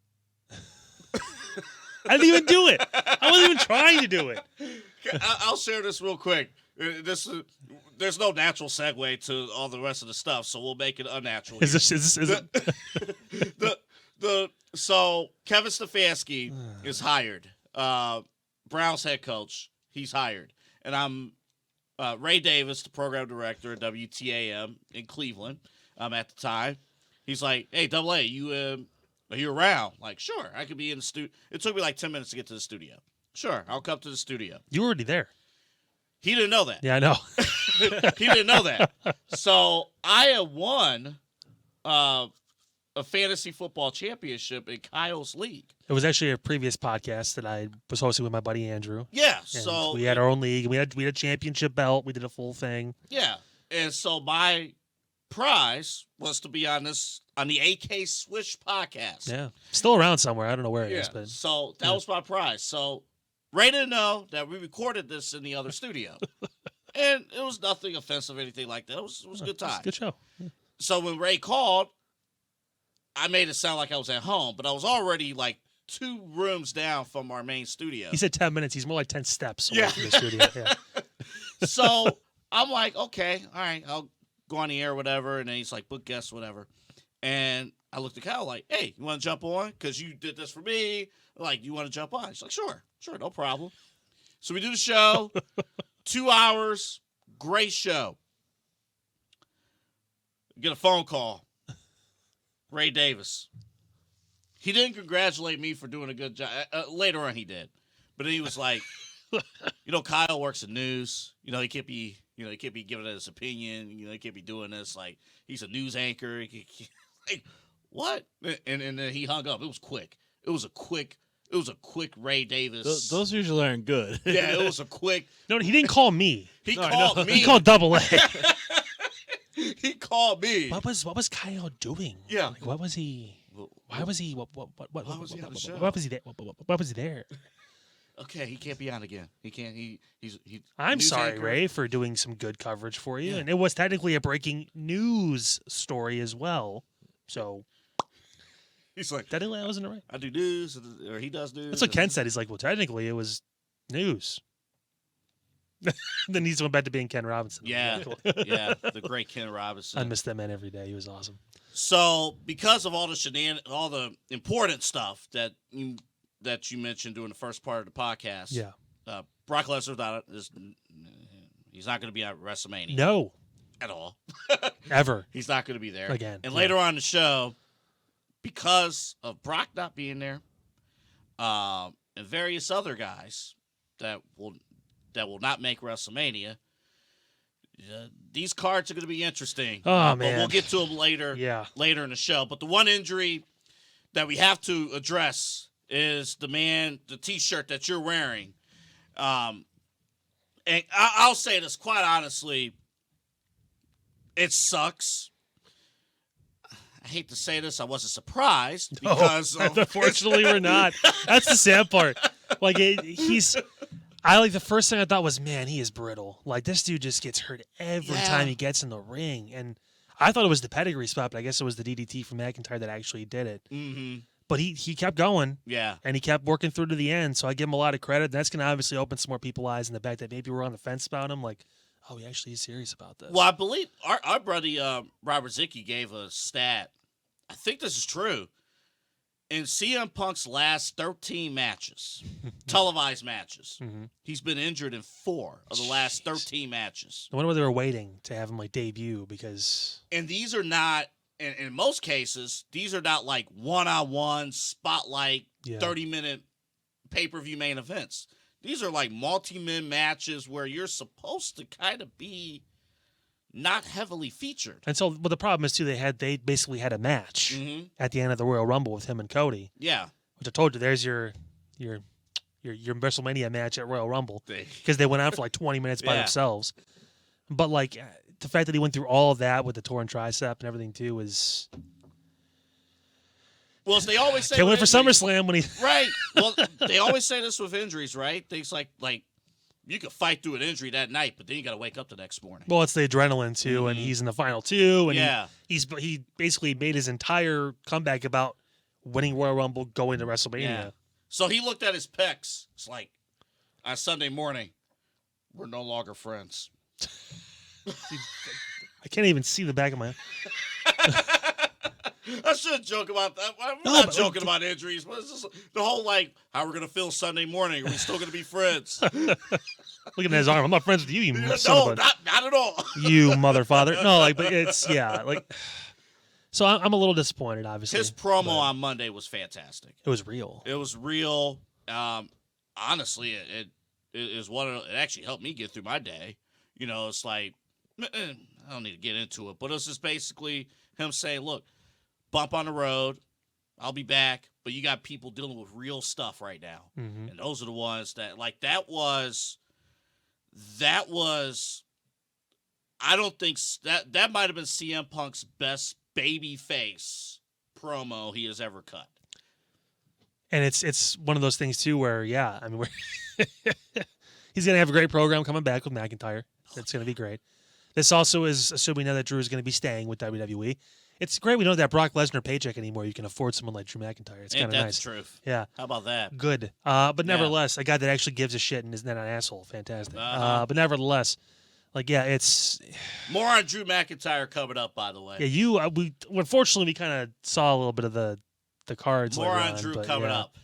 [SPEAKER 2] I didn't even do it. I wasn't even trying to do it.
[SPEAKER 3] I'll share this real quick. There's no natural segue to all the rest of the stuff, so we'll make it unnatural.
[SPEAKER 2] Is it?
[SPEAKER 3] So Kevin Stefanski is hired. Browns head coach, he's hired. And I'm Ray Davis, the program director at WTAM in Cleveland at the time. He's like, hey, Double A, are you around? Like, sure, I could be in the studio. It took me like 10 minutes to get to the studio. Sure, I'll come to the studio.
[SPEAKER 2] You were already there.
[SPEAKER 3] He didn't know that.
[SPEAKER 2] Yeah, I know.
[SPEAKER 3] He didn't know that. So I had won a fantasy football championship in Kyle's league.
[SPEAKER 2] It was actually a previous podcast that I was hosting with my buddy Andrew.
[SPEAKER 3] Yeah,
[SPEAKER 2] And
[SPEAKER 3] so
[SPEAKER 2] we had our own league. We had a championship belt. We did a full thing.
[SPEAKER 3] yeah, and so my prize was to be on the AK Swish podcast.
[SPEAKER 2] Yeah, still around somewhere. I don't know where it is, but
[SPEAKER 3] So that was my prize. So Ray didn't know that we recorded this in the other studio, and it was nothing offensive, or anything like that. It was a good time.
[SPEAKER 2] It's a good show. Yeah.
[SPEAKER 3] So when Ray called, I made it sound like I was at home, but I was already like 2 rooms down from our main studio.
[SPEAKER 2] He said 10 minutes. He's more like 10 steps away
[SPEAKER 3] Yeah.
[SPEAKER 2] from the studio. Yeah.
[SPEAKER 3] So I'm like, okay, all right, I'll go on the air, whatever. And then he's like, book guests, whatever. And I looked at Kyle like, hey, you want to jump on? Because you did this for me. Like, you want to jump on? He's like, sure, no problem. So we do the show, 2 hours, great show. Get a phone call. Ray Davis. He didn't congratulate me for doing a good job. Later on, he did. But then he was like, Kyle works in news. He can't be giving his opinion. He can't be doing this. Like, he's a news anchor. Like, what? And then he hung up. It was quick. It was a quick Ray Davis.
[SPEAKER 1] Those usually aren't good.
[SPEAKER 3] Yeah, it was a quick.
[SPEAKER 2] No, he didn't call me.
[SPEAKER 3] He
[SPEAKER 1] No, I
[SPEAKER 3] called
[SPEAKER 1] know.
[SPEAKER 3] me.
[SPEAKER 2] He called Double A.
[SPEAKER 3] He called me.
[SPEAKER 2] What was Kyle doing?
[SPEAKER 3] Yeah.
[SPEAKER 2] Like, what was he? Why was he? What
[SPEAKER 3] Why was he on the show?
[SPEAKER 2] Why was he there? Why was he there?
[SPEAKER 3] Okay, he can't be on again. He can't. He's.
[SPEAKER 2] I'm
[SPEAKER 3] news
[SPEAKER 2] sorry,
[SPEAKER 3] anchor.
[SPEAKER 2] Ray, for doing some good coverage for you,
[SPEAKER 3] Yeah.
[SPEAKER 2] and it was technically a breaking news story as well. So
[SPEAKER 3] He's like,
[SPEAKER 2] technically, I wasn't right.
[SPEAKER 3] I do news, or he does news.
[SPEAKER 2] That's what Ken said. He's like, well, technically, it was news. Then he just went back to being Ken Robinson.
[SPEAKER 3] Yeah, yeah, the great Ken Robinson.
[SPEAKER 2] I miss that man every day. He was awesome.
[SPEAKER 3] So, because of all the important stuff that you mentioned during the first part of the podcast,
[SPEAKER 2] Yeah.
[SPEAKER 3] Brock Lesnar he's not going to be at WrestleMania
[SPEAKER 2] No,
[SPEAKER 3] at all.
[SPEAKER 2] ever.
[SPEAKER 3] He's not going to be there
[SPEAKER 2] Again,
[SPEAKER 3] And
[SPEAKER 2] yeah.
[SPEAKER 3] later on in the show, because of Brock not being there, and various other guys that will not make WrestleMania. These cards are going to be interesting.
[SPEAKER 2] Oh,
[SPEAKER 3] But
[SPEAKER 2] man.
[SPEAKER 3] we'll get to them later.
[SPEAKER 2] Yeah.
[SPEAKER 3] Later in the show. But the one injury that we have to address is the T-shirt that you're wearing. And I'll say this quite honestly, it sucks. I hate to say this, I wasn't surprised because
[SPEAKER 2] Unfortunately, we're not. That's the sad part. Like the first thing I thought was, man, he is brittle. Like, this dude just gets hurt every time he gets in the ring. And I thought it was the pedigree spot, but I guess it was the DDT from McIntyre that actually did it.
[SPEAKER 3] Mm-hmm.
[SPEAKER 2] But he kept going.
[SPEAKER 3] Yeah.
[SPEAKER 2] And he kept working through to the end. So I give him a lot of credit. That's going to obviously open some more people's eyes in the back that maybe were on the fence about him. Like, oh, he actually is serious about this.
[SPEAKER 3] Well, I believe our buddy Robert Zicki gave a stat. I think this is true. In CM Punk's last 13 matches, televised matches, he's been injured in 4 of the last 13 matches.
[SPEAKER 2] I wonder whether they were waiting to have him like debut because.
[SPEAKER 3] And these are not, in most cases, these are not like one-on-one spotlight 30-minute pay-per-view main events. These are like multi-min matches where you're supposed to kind of be not heavily featured.
[SPEAKER 2] And so, but the problem is too, they basically had a match at the end of the Royal Rumble with him and Cody.
[SPEAKER 3] Yeah,
[SPEAKER 2] Which I told you, there's your WrestleMania match at Royal Rumble because they went out for like 20 minutes by themselves. But like the fact that he went through all of that with the torn tricep and everything too is.
[SPEAKER 3] Well, as they always say,
[SPEAKER 2] Can't wait for
[SPEAKER 3] with injuries-
[SPEAKER 2] SummerSlam when he.
[SPEAKER 3] Right. Well, they always say this with injuries, right? Things like you could fight through an injury that night, but then you got to wake up the next morning.
[SPEAKER 2] Well, it's the adrenaline too, and he's in the final 2, and
[SPEAKER 3] Yeah.
[SPEAKER 2] he basically made his entire comeback about winning Royal Rumble, going to WrestleMania.
[SPEAKER 3] Yeah. So he looked at his pecs. It's like on Sunday morning, we're no longer friends.
[SPEAKER 2] I can't even see the back of my.
[SPEAKER 3] I shouldn't joke about that. I'm
[SPEAKER 2] No,
[SPEAKER 3] not
[SPEAKER 2] but,
[SPEAKER 3] joking about injuries, but it's just the whole like how we're gonna feel Sunday morning. Are we still gonna be friends?
[SPEAKER 2] Look at his arm. I'm not friends with you, you
[SPEAKER 3] No,
[SPEAKER 2] son of a...
[SPEAKER 3] not at all.
[SPEAKER 2] You mother father. No, like, but it's, yeah, like... So I'm a little disappointed, obviously.
[SPEAKER 3] His promo
[SPEAKER 2] but
[SPEAKER 3] on Monday was fantastic.
[SPEAKER 2] It was real.
[SPEAKER 3] It was real. Honestly, it is it actually helped me get through my day. You know, it's like, I don't need to get into it, but it's just basically him saying, look, bump on the road, I'll be back, but you got people dealing with real stuff right now.
[SPEAKER 2] Mm-hmm.
[SPEAKER 3] And those are the ones that, like, that was, I don't think, that might have been CM Punk's best baby face promo he has ever cut.
[SPEAKER 2] And it's one of those things, too, where, yeah, I mean, he's going to have a great program coming back with McIntyre. It's going to be great. This also is assuming now that Drew is going to be staying with WWE. It's great we don't have that Brock Lesnar paycheck anymore. You can afford someone like Drew McIntyre. It's kind of nice.
[SPEAKER 3] That's the truth.
[SPEAKER 2] Yeah.
[SPEAKER 3] How about that?
[SPEAKER 2] Good. But nevertheless, a guy that actually gives a shit and is not an asshole. Fantastic. But nevertheless, like, yeah, it's...
[SPEAKER 3] More on Drew McIntyre coming up, by the way.
[SPEAKER 2] Yeah, unfortunately, we kind of saw a little bit of the cards.
[SPEAKER 3] More on Drew coming up.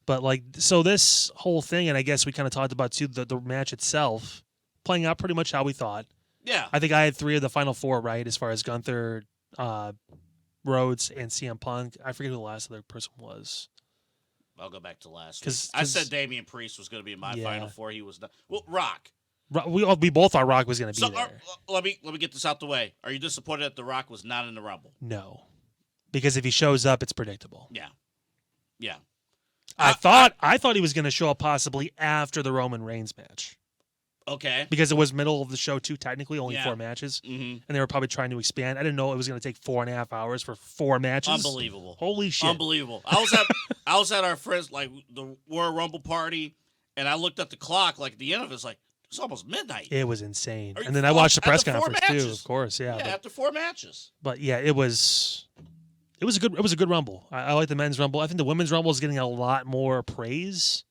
[SPEAKER 2] But, like, so this whole thing, and I guess we kind of talked about, too, the match itself, playing out pretty much how we thought.
[SPEAKER 3] Yeah.
[SPEAKER 2] I think I had 3 of the final 4 right, as far as Gunther, Rhodes, and CM Punk. I forget who the last other person was.
[SPEAKER 3] I'll go back to last week. I said Damian Priest was going to be in my final 4. He was not. Well, Rock.
[SPEAKER 2] We both thought Rock was going to be there.
[SPEAKER 3] Let me get this out the way. Are you disappointed that The Rock was not in the Rumble?
[SPEAKER 2] No. Because if he shows up, it's predictable.
[SPEAKER 3] Yeah. Yeah.
[SPEAKER 2] I thought he was going to show up possibly after the Roman Reigns match.
[SPEAKER 3] Okay.
[SPEAKER 2] Because it was middle of the show, too, technically, only 4 matches.
[SPEAKER 3] Mm-hmm.
[SPEAKER 2] And they were probably trying to expand. I didn't know it was going to take 4.5 hours for 4 matches.
[SPEAKER 3] Unbelievable.
[SPEAKER 2] Holy shit.
[SPEAKER 3] Unbelievable. I was at our friends, like, the Royal Rumble party, and I looked at the clock, like, at the end of it, it's like, it's almost midnight.
[SPEAKER 2] It was insane. And then I watched the press conference, too, of course. Yeah,
[SPEAKER 3] after 4 matches.
[SPEAKER 2] But, yeah, it was a good Rumble. I like the men's Rumble. I think the women's Rumble is getting a lot more praise.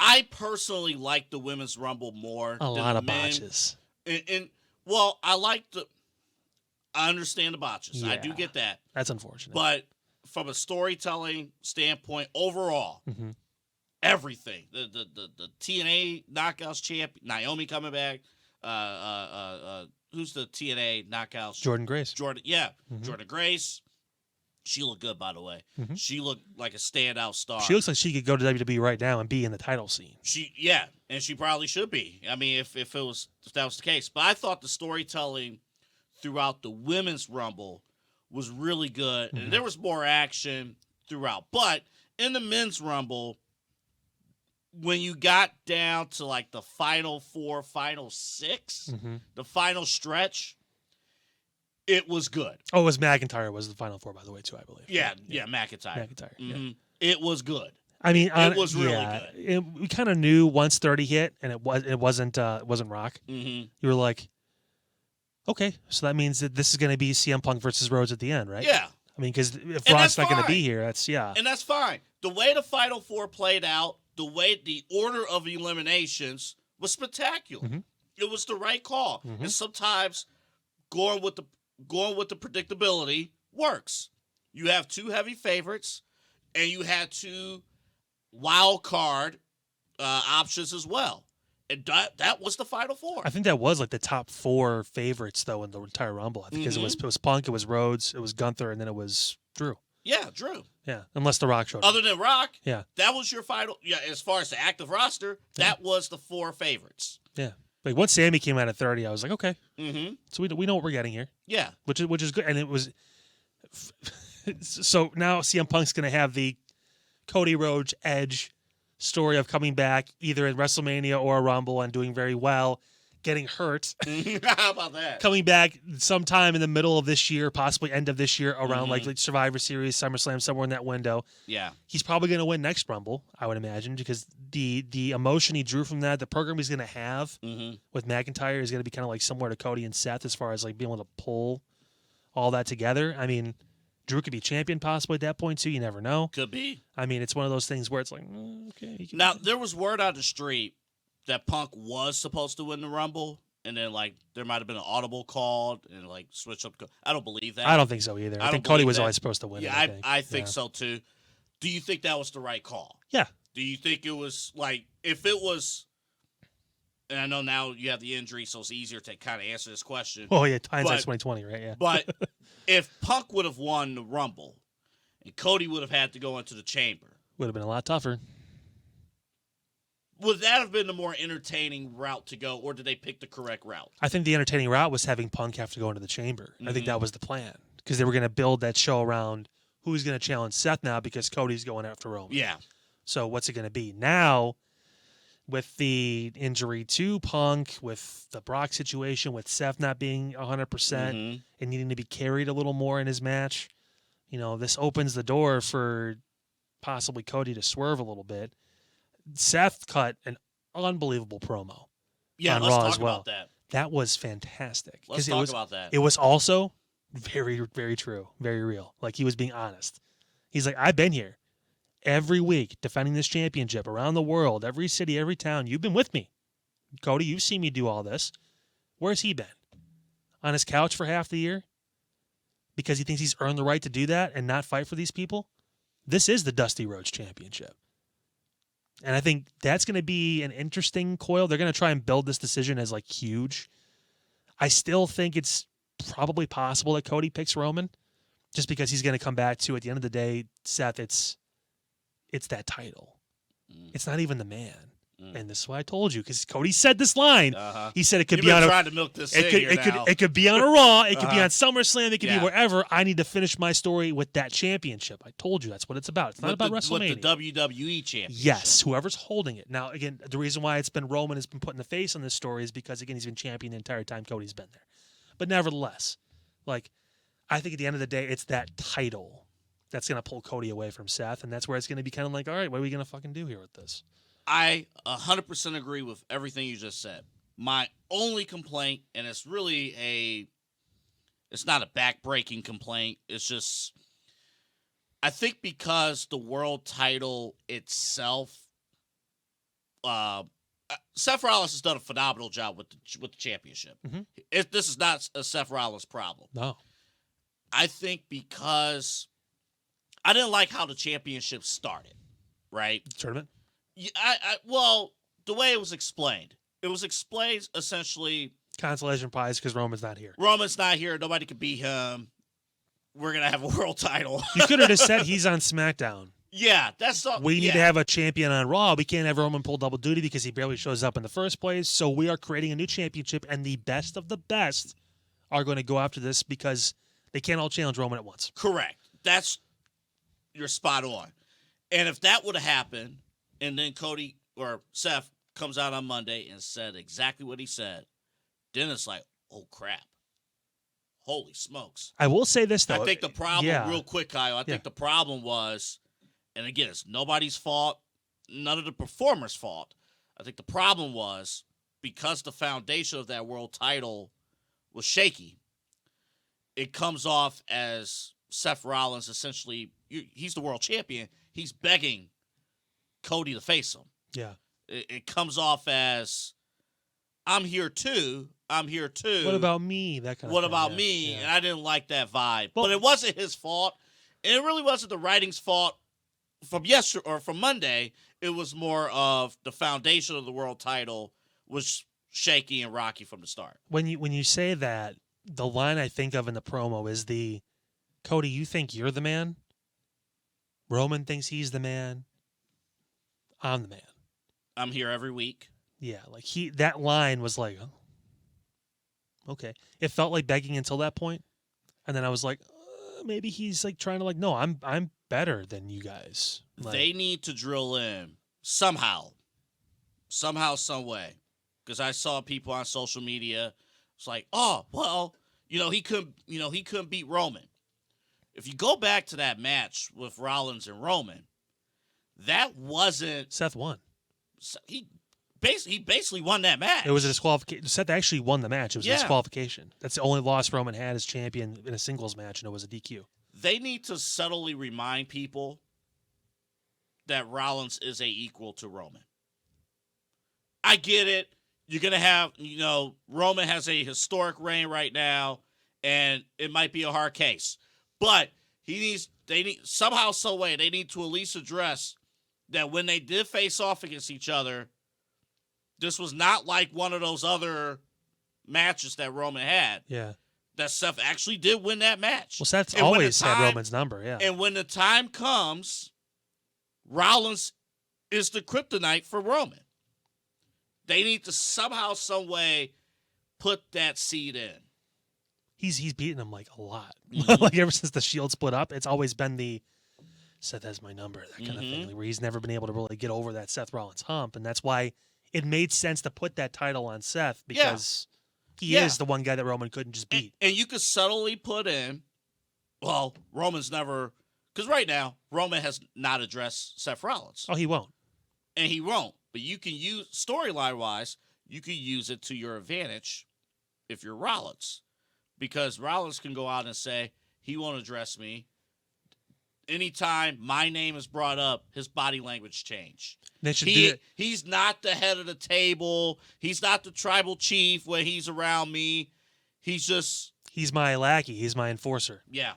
[SPEAKER 3] I personally like the women's Rumble more.
[SPEAKER 2] A lot of botches.
[SPEAKER 3] Well, I understand the botches.
[SPEAKER 2] Yeah,
[SPEAKER 3] I do get that.
[SPEAKER 2] That's unfortunate.
[SPEAKER 3] But from a storytelling standpoint, overall, everything, the TNA Knockouts champion, Naomi coming back, who's the TNA Knockouts?
[SPEAKER 2] Jordan Grace.
[SPEAKER 3] Jordan Grace. She looked good, by the way.
[SPEAKER 2] Mm-hmm.
[SPEAKER 3] She looked like a standout star.
[SPEAKER 2] She looks like she could go to WWE right now and be in the title scene.
[SPEAKER 3] And she probably should be. I mean, if that was the case. But I thought the storytelling throughout the women's Rumble was really good, and there was more action throughout. But in the men's Rumble, when you got down to like the final 4, final 6, the final stretch, it was good.
[SPEAKER 2] Oh, it was McIntyre was the final 4, by the way, too, I believe.
[SPEAKER 3] Yeah, McIntyre.
[SPEAKER 2] Yeah.
[SPEAKER 3] It was good.
[SPEAKER 2] I mean,
[SPEAKER 3] it was really good.
[SPEAKER 2] We kind of knew once 30 hit, and it wasn't Rock. You were like, okay, so that means that this is going to be CM Punk versus Rhodes at the end, right?
[SPEAKER 3] Yeah.
[SPEAKER 2] I mean, because if Rock's not going to be here, and
[SPEAKER 3] that's fine. The way the final 4 played out, the way the order of eliminations was spectacular. It was the right call, and sometimes going with the predictability works. You have 2 heavy favorites, and you had 2 wild card options as well. And that was the final 4.
[SPEAKER 2] I think that was like the top 4 favorites, though, in the entire Rumble. I think because it was Punk, it was Rhodes, it was Gunther, and then it was Drew.
[SPEAKER 3] Yeah, Drew.
[SPEAKER 2] Yeah, unless The Rock showed up.
[SPEAKER 3] Other than Rock,
[SPEAKER 2] yeah,
[SPEAKER 3] that was your final. Yeah, as far as the active roster, that was the 4 favorites.
[SPEAKER 2] Yeah. Like once Sammy came out at 30, I was like, okay. So we know what we're getting here.
[SPEAKER 3] Yeah.
[SPEAKER 2] Which is good. And it was so now CM Punk's going to have the Cody Rhodes Edge story of coming back either in WrestleMania or a Rumble and doing very well, getting hurt.
[SPEAKER 3] How about that?
[SPEAKER 2] Coming back sometime in the middle of this year, possibly end of this year, around like Survivor Series, SummerSlam, somewhere in that window.
[SPEAKER 3] Yeah.
[SPEAKER 2] He's probably going to win next Rumble, I would imagine, because the emotion he drew from that, the program he's going to have with McIntyre is going to be kind of like similar to Cody and Seth as far as like being able to pull all that together. I mean, Drew could be champion possibly at that point too. You never know.
[SPEAKER 3] Could be.
[SPEAKER 2] I mean, it's one of those things where it's like, okay.
[SPEAKER 3] Now, there was word on the street that Punk was supposed to win the Rumble, and then like there might have been an audible called and like switch up. I don't believe that.
[SPEAKER 2] I don't think so either. I think Cody was always supposed to win.
[SPEAKER 3] Yeah,
[SPEAKER 2] it,
[SPEAKER 3] I think so too. Do you think that was the right call?
[SPEAKER 2] Yeah.
[SPEAKER 3] Do you think it was like if it was? And I know now you have the injury, so it's easier to kind of answer this question.
[SPEAKER 2] Oh yeah, hindsight's 2020, right? Yeah.
[SPEAKER 3] But if Punk would have won the Rumble, and Cody would have had to go into the Chamber,
[SPEAKER 2] Would have been a lot tougher.
[SPEAKER 3] would that have been the more entertaining route to go, or did they pick the correct route?
[SPEAKER 2] I think the entertaining route was having Punk have to go into the Chamber. I think that was the plan because they were going to build that show around who's going to challenge Seth now because Cody's going after Roman.
[SPEAKER 3] Yeah.
[SPEAKER 2] So what's it going to be now? With the injury to Punk, with the Brock situation, with Seth not being 100% and needing to be carried a little more in his match, this opens the door for possibly Cody to swerve a little bit. Seth cut an unbelievable promo.
[SPEAKER 3] Yeah,
[SPEAKER 2] on
[SPEAKER 3] let's
[SPEAKER 2] Raw
[SPEAKER 3] talk
[SPEAKER 2] as well.
[SPEAKER 3] about that.
[SPEAKER 2] That was fantastic.
[SPEAKER 3] Let's talk about that.
[SPEAKER 2] It was also very, very true, very real. Like he was being honest. He's like, I've been here. Every week, defending this championship around the world, every city, every town. You've been with me. Cody, you've seen me do all this. Where's he been? On his couch for half the year? Because he thinks he's earned the right to do that and not fight for these people? This is the Dusty Rhodes Championship. And I think that's going to be an interesting coil. They're going to try and build this decision as like huge. I still think it's probably possible that Cody picks Roman just because he's going to come back to, at the end of the day, Seth, it's that title. It's not even the man. And this is why I told you, because Cody said this line. He said it could be on
[SPEAKER 3] trying to milk this
[SPEAKER 2] it could be on a Raw, it could be on SummerSlam, it could be wherever. I need to finish my story with that championship. I told you that's what it's about. It's not about WrestleMania.
[SPEAKER 3] With the WWE championship.
[SPEAKER 2] Yes, whoever's holding it. Now, again, the reason why it's been Roman has been put in the face on this story is because, again, he's been champion the entire time Cody's been there. But nevertheless, like, I think at the end of the day, it's that title that's going to pull Cody away from Seth, and that's where it's going to be kind of like, all right, what are we going to fucking do here with this?
[SPEAKER 3] I 100% agree with everything you just said. My only complaint, and it's really it's not a back-breaking complaint, it's just, I think because the world title itself, Seth Rollins has done a phenomenal job with the championship. This is not a Seth Rollins problem.
[SPEAKER 2] No.
[SPEAKER 3] I think because I didn't like how the championship started, right?
[SPEAKER 2] Tournament?
[SPEAKER 3] Yeah, well, the way it was explained essentially
[SPEAKER 2] consolation prize because Roman's not here.
[SPEAKER 3] Roman's not here. Nobody can beat him. We're going to have a world title.
[SPEAKER 2] You could have just said he's on SmackDown.
[SPEAKER 3] Yeah, that's all.
[SPEAKER 2] We need to have a champion on Raw. We can't have Roman pull double duty because he barely shows up in the first place. So we are creating a new championship, and the best of the best are going to go after this because they can't all challenge Roman at once.
[SPEAKER 3] Correct. You're spot on. And if that would have happened, and then Cody or Seth comes out on Monday and said exactly what he said, then it's like, oh, crap. Holy smokes.
[SPEAKER 2] I will say this, though.
[SPEAKER 3] I think the problem, real quick, Kyle, I think the problem was, and again, it's nobody's fault, none of the performers' fault. I think the problem was because the foundation of that world title was shaky, it comes off as Seth Rollins essentially, he's the world champion, he's begging Cody to face him.
[SPEAKER 2] Yeah.
[SPEAKER 3] It comes off as, I'm here too.
[SPEAKER 2] What about me? That kind of
[SPEAKER 3] What
[SPEAKER 2] thing.
[SPEAKER 3] about me?
[SPEAKER 2] Yeah.
[SPEAKER 3] And I didn't like that vibe.
[SPEAKER 2] Well,
[SPEAKER 3] but it wasn't his fault. And it really wasn't the writing's fault from yesterday or from Monday. It was more of the foundation of the world title was shaky and rocky from the start.
[SPEAKER 2] When you say that, the line I think of in the promo is the, Cody, you think you're the man? Roman thinks he's the man. I'm the man.
[SPEAKER 3] I'm here every week.
[SPEAKER 2] Yeah, like that line was like, oh, okay. It felt like begging until that point, and then I was like, maybe he's like trying to like, no, I'm better than you guys. Like,
[SPEAKER 3] they need to drill in somehow, some way, because I saw people on social media. It's like, oh well, he couldn't beat Roman. If you go back to that match with Rollins and Roman, that wasn't
[SPEAKER 2] Seth won.
[SPEAKER 3] He basically won that match.
[SPEAKER 2] It was a disqualification. Seth actually won the match. It was a disqualification. That's the only loss Roman had as champion in a singles match, and it was a DQ.
[SPEAKER 3] They need to subtly remind people that Rollins is a equal to Roman. I get it. you're going to have, Roman has a historic reign right now, and it might be a hard case. But somehow, some way, they need to at least address that when they did face off against each other, this was not like one of those other matches that Roman had.
[SPEAKER 2] Yeah.
[SPEAKER 3] That Seth actually did win that match.
[SPEAKER 2] Well, Seth's always had Roman's number, yeah.
[SPEAKER 3] And when the time comes, Rollins is the kryptonite for Roman. They need to somehow, some way, put that seed in.
[SPEAKER 2] He's beaten him like a lot.
[SPEAKER 3] Mm-hmm.
[SPEAKER 2] Like ever since the Shield split up, it's always been the Seth has my number, that kind of thing, where he's never been able to really get over that Seth Rollins hump. And that's why it made sense to put that title on Seth, because he is the one guy that Roman couldn't just beat.
[SPEAKER 3] And you could subtly put in, well, Roman's never, because right now, Roman has not addressed Seth Rollins.
[SPEAKER 2] Oh, he won't.
[SPEAKER 3] And he won't. But you can use, storyline-wise, you can use it to your advantage if you're Rollins. Because Rollins can go out and say, he won't address me. Anytime my name is brought up, his body language change.
[SPEAKER 2] They should do it.
[SPEAKER 3] He's not the head of the table. He's not the tribal chief when he's around me. He's
[SPEAKER 2] my lackey. He's my enforcer.
[SPEAKER 3] Yeah.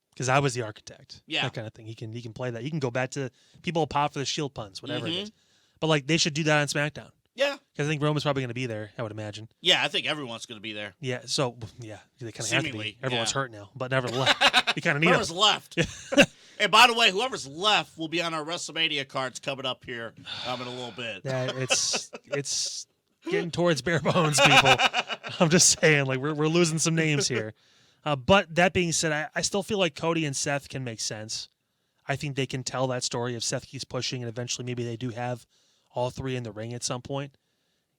[SPEAKER 2] Because I was the architect.
[SPEAKER 3] Yeah.
[SPEAKER 2] That kind of thing. He can play that. He can go back to people will pop for the Shield puns, whatever it is. But like they should do that on SmackDown.
[SPEAKER 3] Yeah.
[SPEAKER 2] Because I think Roman's probably going to be there, I would imagine.
[SPEAKER 3] Yeah, I think everyone's going to be there.
[SPEAKER 2] Yeah, so, yeah, they kind of have to be. Everyone's
[SPEAKER 3] yeah.
[SPEAKER 2] hurt now, but nevertheless, you kind of need
[SPEAKER 3] Whoever's
[SPEAKER 2] them.
[SPEAKER 3] left. And by the way, whoever's left will be on our WrestleMania cards coming up here in a little bit.
[SPEAKER 2] Yeah, it's getting towards bare bones, people. I'm just saying, like, we're losing some names here. But that being said, I still feel like Cody and Seth can make sense. I think they can tell that story if Seth keeps pushing, and eventually maybe they do have all three in the ring at some point.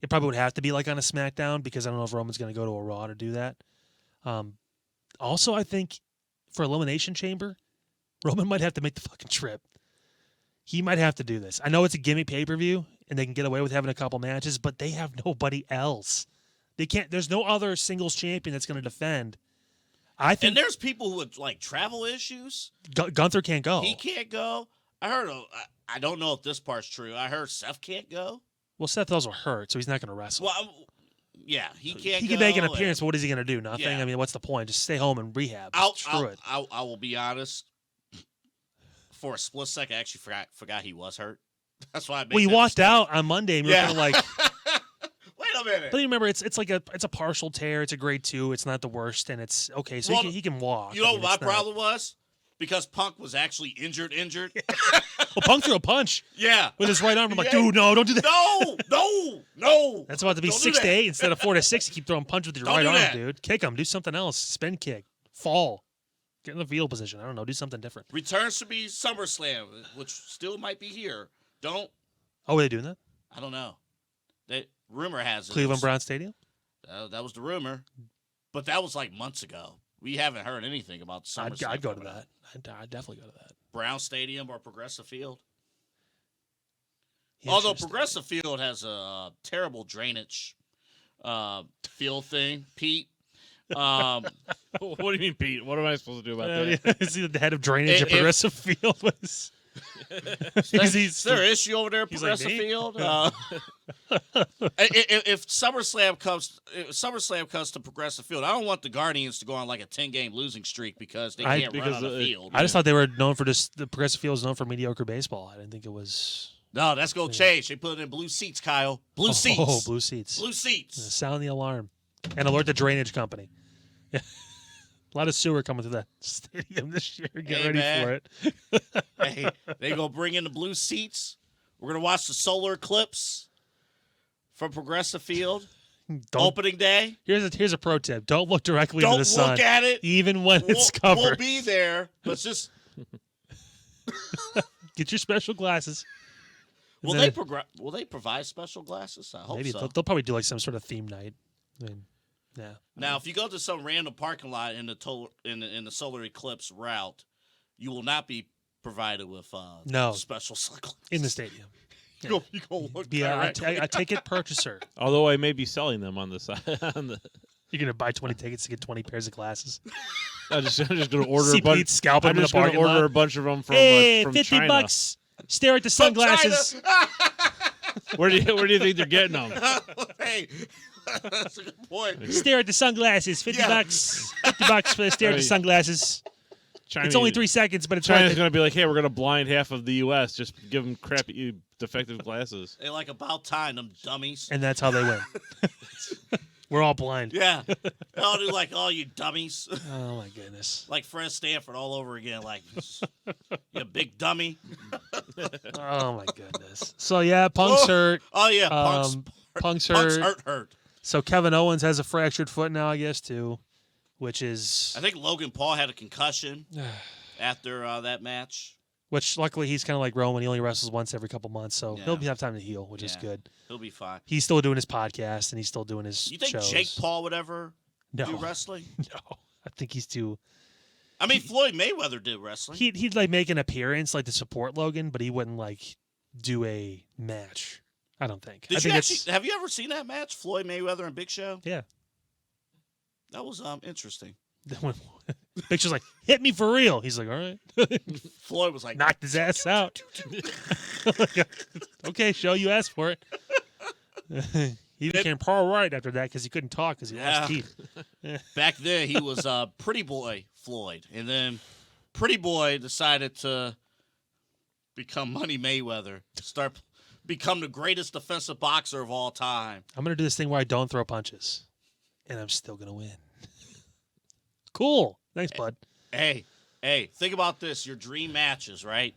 [SPEAKER 2] It probably would have to be like on a SmackDown, because I don't know if Roman's going to go to a Raw to do that. Also, I think for Elimination Chamber, Roman might have to make the fucking trip. He might have to do this. I know it's a gimmick pay-per-view, and they can get away with having a couple matches, but they have nobody else. They can't. There's no other singles champion that's going to defend. I think.
[SPEAKER 3] And there's people who with like travel issues.
[SPEAKER 2] Gunther can't go.
[SPEAKER 3] He can't go. I heard. I don't know if this part's true. I heard Seth can't go.
[SPEAKER 2] Well, Seth also hurt, so he's not going to wrestle.
[SPEAKER 3] Well, yeah, he can't.
[SPEAKER 2] He can make an appearance, but what is he going to do? Nothing.
[SPEAKER 3] Yeah.
[SPEAKER 2] I mean, what's the point? Just stay home and rehab. Screw it.
[SPEAKER 3] I will be honest. For a split second, I actually forgot he was hurt. That's why I made
[SPEAKER 2] Well, he walked out on Monday, and we were kind of like,
[SPEAKER 3] wait a minute.
[SPEAKER 2] But you remember, it's like it's a partial tear. It's a grade 2. It's not the worst, and it's okay. So he can walk.
[SPEAKER 3] You know what my problem was? Because Punk was actually injured.
[SPEAKER 2] Well, Punk threw a punch.
[SPEAKER 3] Yeah.
[SPEAKER 2] With his right arm. I'm like, dude, no, don't do that.
[SPEAKER 3] No.
[SPEAKER 2] That's about to be 6 to 8 instead of 4 to 6. You keep throwing punches with your right arm, dude. Kick him. Do something else. Spin kick. Fall. Get in the fetal position. I don't know. Do something different.
[SPEAKER 3] Returns to be SummerSlam, which still might be here. Don't.
[SPEAKER 2] Oh, are they doing that?
[SPEAKER 3] I don't know. Rumor has it.
[SPEAKER 2] Cleveland Brown Stadium?
[SPEAKER 3] That was the rumor. But that was like months ago. We haven't heard anything about SummerSlam.
[SPEAKER 2] I'd go to that. I'd definitely go to that.
[SPEAKER 3] Brown Stadium or Progressive Field. Although Progressive Field has a terrible drainage field thing, Pete.
[SPEAKER 1] What do you mean, Pete? What am I supposed to do about that?
[SPEAKER 2] Is he the head of drainage at Progressive Field? Was
[SPEAKER 3] is there an issue over there at Progressive Field? If SummerSlam comes to Progressive Field, I don't want the Guardians to go on like a 10-game losing streak because they can't run on the field.
[SPEAKER 2] I just thought they were known for the Progressive Field was known for mediocre baseball. I didn't think it was.
[SPEAKER 3] No, that's going to change. They put it in blue seats, Kyle. Blue seats.
[SPEAKER 2] Oh, blue seats.
[SPEAKER 3] Blue seats.
[SPEAKER 2] Sound the alarm. And alert the drainage company. Yeah. A lot of sewer coming to that stadium this year. Get ready for it.
[SPEAKER 3] Hey, they going to bring in the blue seats. We're going to watch the solar eclipse from Progressive Field. Opening day.
[SPEAKER 2] Here's a pro tip. Don't look directly into the sun.
[SPEAKER 3] Don't look at it.
[SPEAKER 2] Even when it's covered.
[SPEAKER 3] We'll be there. Let's just...
[SPEAKER 2] Get your special glasses.
[SPEAKER 3] Will they provide special glasses? I hope
[SPEAKER 2] maybe
[SPEAKER 3] so.
[SPEAKER 2] They'll probably do like some sort of theme night. I mean, yeah.
[SPEAKER 3] Now, if you go to some random parking lot in the solar eclipse route, you will not be provided with special sunglasses
[SPEAKER 2] in the stadium.
[SPEAKER 3] You go look
[SPEAKER 2] be a ticket purchaser.
[SPEAKER 1] Although I may be selling them on the side.
[SPEAKER 2] You're gonna buy 20 tickets to get 20 pairs of glasses.
[SPEAKER 1] I'm just gonna order a bunch.
[SPEAKER 2] Scalping
[SPEAKER 1] I'm just gonna order a bunch of them from
[SPEAKER 2] hey,
[SPEAKER 1] from
[SPEAKER 2] 50
[SPEAKER 1] China.
[SPEAKER 2] bucks. Stare at the sunglasses.
[SPEAKER 1] Where do you think they're getting them?
[SPEAKER 3] Hey, that's a good point.
[SPEAKER 2] Stare at the sunglasses. $50. $50 for the stare at the sunglasses.
[SPEAKER 1] China,
[SPEAKER 2] It's only 3 seconds, but it's
[SPEAKER 1] China's
[SPEAKER 2] worth it.
[SPEAKER 1] going to be like, hey, we're going to blind half of the U.S. Just give them crappy, defective glasses.
[SPEAKER 3] They like about time, them dummies.
[SPEAKER 2] And that's how they win. We're all blind.
[SPEAKER 3] Yeah. I'll do like, oh, you dummies.
[SPEAKER 2] Oh, my goodness.
[SPEAKER 3] Like Fred Stanford all over again. Like, you big dummy.
[SPEAKER 2] Oh, my goodness. So, yeah, Punk's hurt.
[SPEAKER 3] Oh, yeah. Punk's
[SPEAKER 2] Punk's
[SPEAKER 3] hurt.
[SPEAKER 2] So, Kevin Owens has a fractured foot now, I guess, too, which is...
[SPEAKER 3] I think Logan Paul had a concussion after that match.
[SPEAKER 2] Which, luckily, he's kind of like Roman. He only wrestles once every couple months, so
[SPEAKER 3] Yeah.
[SPEAKER 2] he'll have time to heal, which is good.
[SPEAKER 3] He'll be fine.
[SPEAKER 2] He's still doing his podcast, and he's still doing his
[SPEAKER 3] You think
[SPEAKER 2] shows.
[SPEAKER 3] Jake Paul would ever
[SPEAKER 2] No.
[SPEAKER 3] do wrestling?
[SPEAKER 2] No. I think he's too...
[SPEAKER 3] I mean, Floyd Mayweather did wrestling.
[SPEAKER 2] He'd like make an appearance, like to support Logan, but he wouldn't like do a match. I don't think.
[SPEAKER 3] Did
[SPEAKER 2] I
[SPEAKER 3] you
[SPEAKER 2] think
[SPEAKER 3] actually have you ever seen that match, Floyd Mayweather and Big Show?
[SPEAKER 2] Yeah.
[SPEAKER 3] That was interesting.
[SPEAKER 2] Big Show's like, hit me for real. He's like, all right.
[SPEAKER 3] Floyd was like,
[SPEAKER 2] Knocked his ass out. Okay, Show, you asked for it. He became Paul Wright after that because he couldn't talk because he lost teeth.
[SPEAKER 3] Back then he was Pretty Boy Floyd, and then Pretty Boy decided to become Money Mayweather, become the greatest defensive boxer of all time.
[SPEAKER 2] I'm going to do this thing where I don't throw punches, and I'm still going to win. Cool. Thanks, bud.
[SPEAKER 3] Hey, think about this. Your dream matches, right?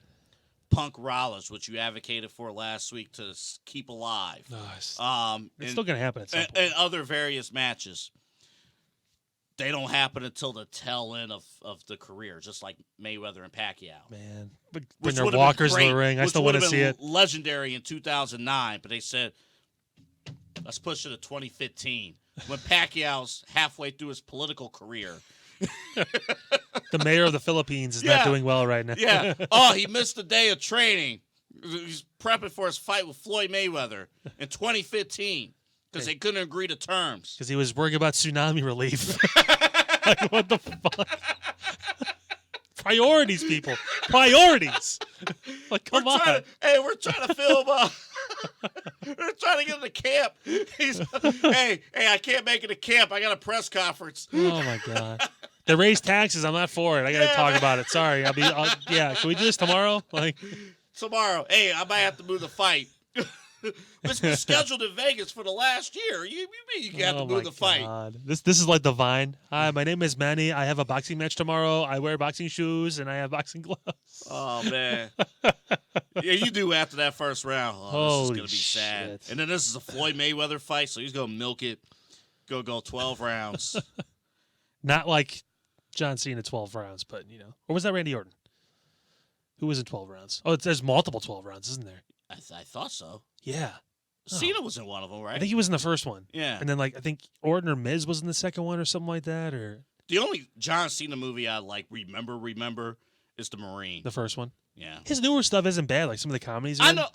[SPEAKER 3] Punk Rollins, which you advocated for last week to keep alive.
[SPEAKER 2] It's still going to happen at some point.
[SPEAKER 3] And other various matches. They don't happen until the tail end of the career, just like Mayweather and Pacquiao.
[SPEAKER 2] Man. But
[SPEAKER 3] Which
[SPEAKER 2] when they're
[SPEAKER 3] would have
[SPEAKER 2] walkers
[SPEAKER 3] been
[SPEAKER 2] in the
[SPEAKER 3] great,
[SPEAKER 2] ring, I
[SPEAKER 3] which
[SPEAKER 2] still
[SPEAKER 3] would
[SPEAKER 2] want to
[SPEAKER 3] have
[SPEAKER 2] see
[SPEAKER 3] been
[SPEAKER 2] it.
[SPEAKER 3] legendary in 2009, but they said, let's push it to 2015 when Pacquiao's halfway through his political career.
[SPEAKER 2] The mayor of the Philippines is not doing well right now.
[SPEAKER 3] Yeah. Oh, he missed a day of training. He's prepping for his fight with Floyd Mayweather in 2015 because they couldn't agree to terms.
[SPEAKER 2] Because he was worrying about tsunami relief. Like, what the fuck? Priorities, people. Priorities. Like, come on.
[SPEAKER 3] We're trying to film. We're trying to get into camp. Hey, I can't make it to camp. I got a press conference.
[SPEAKER 2] Oh, my God. They raised taxes. I'm not for it. I got to talk about it. Sorry. Can we do this tomorrow? Like
[SPEAKER 3] tomorrow. Hey, I might have to move the fight. It's been scheduled in Vegas for the last year. You mean you have to move the fight?
[SPEAKER 2] This is like the Vine. Hi, my name is Manny. I have a boxing match tomorrow. I wear boxing shoes and I have boxing gloves.
[SPEAKER 3] Oh, man. Yeah, you do after that first round. Oh, this is going to be sad.
[SPEAKER 2] Shit.
[SPEAKER 3] And then this is a Floyd Mayweather fight, so he's going to milk it. Go 12 rounds.
[SPEAKER 2] Not like John Cena 12 rounds, but, Or was that Randy Orton? Who was in 12 rounds? Oh, there's multiple 12 rounds, isn't there?
[SPEAKER 3] I thought so.
[SPEAKER 2] Yeah.
[SPEAKER 3] Cena was in one of them, right?
[SPEAKER 2] I think he was in the first one.
[SPEAKER 3] Yeah.
[SPEAKER 2] And then, I think Orton or Miz was in the second one or something like that, or...
[SPEAKER 3] The only John Cena movie I remember is The Marine.
[SPEAKER 2] The first one?
[SPEAKER 3] Yeah.
[SPEAKER 2] His newer stuff isn't bad, like some of the comedies.
[SPEAKER 3] I know.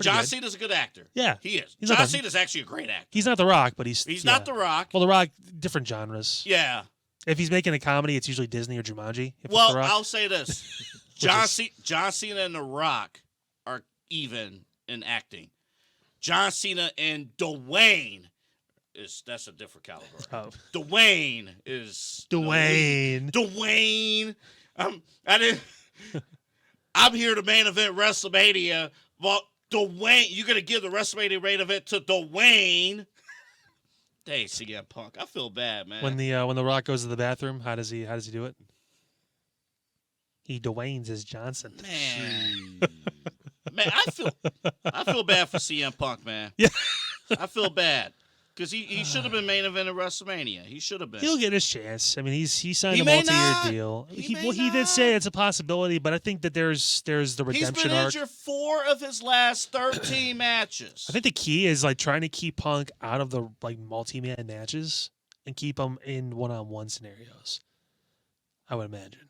[SPEAKER 3] John
[SPEAKER 2] good.
[SPEAKER 3] Cena's a good actor.
[SPEAKER 2] Yeah.
[SPEAKER 3] He is.
[SPEAKER 2] He's
[SPEAKER 3] John
[SPEAKER 2] not
[SPEAKER 3] Cena's actually a great actor.
[SPEAKER 2] He's not The Rock, but he's
[SPEAKER 3] not The Rock.
[SPEAKER 2] Well, The Rock, different genres.
[SPEAKER 3] Yeah.
[SPEAKER 2] If he's making a comedy, it's usually Disney or Jumanji.
[SPEAKER 3] Well, I'll say this. John Cena and The Rock are even in acting. John Cena and Dwayne that's a different caliber.
[SPEAKER 2] Oh.
[SPEAKER 3] Dwayne is
[SPEAKER 2] Dwayne.
[SPEAKER 3] Dwayne. I'm here to main event WrestleMania. Well, Dwayne, you're gonna give the WrestleMania main event to Dwayne. Hey, CM Punk. I feel bad, man.
[SPEAKER 2] When the Rock goes to the bathroom, how does he do it? He Dwayne's his Johnson.
[SPEAKER 3] Man, I feel bad for CM Punk, man.
[SPEAKER 2] Yeah.
[SPEAKER 3] I feel bad. Because he should have been main event at WrestleMania. He should have been.
[SPEAKER 2] He'll get his chance. I mean, he signed
[SPEAKER 3] He
[SPEAKER 2] a
[SPEAKER 3] may
[SPEAKER 2] multi-year
[SPEAKER 3] not.
[SPEAKER 2] deal.
[SPEAKER 3] He
[SPEAKER 2] He did say it's a possibility, but I think that there's the
[SPEAKER 3] He's
[SPEAKER 2] redemption
[SPEAKER 3] been
[SPEAKER 2] arc.
[SPEAKER 3] injured 4 of his last 13 matches.
[SPEAKER 2] I think the key is trying to keep Punk out of the multi-man matches and keep him in one-on-one scenarios. I would imagine.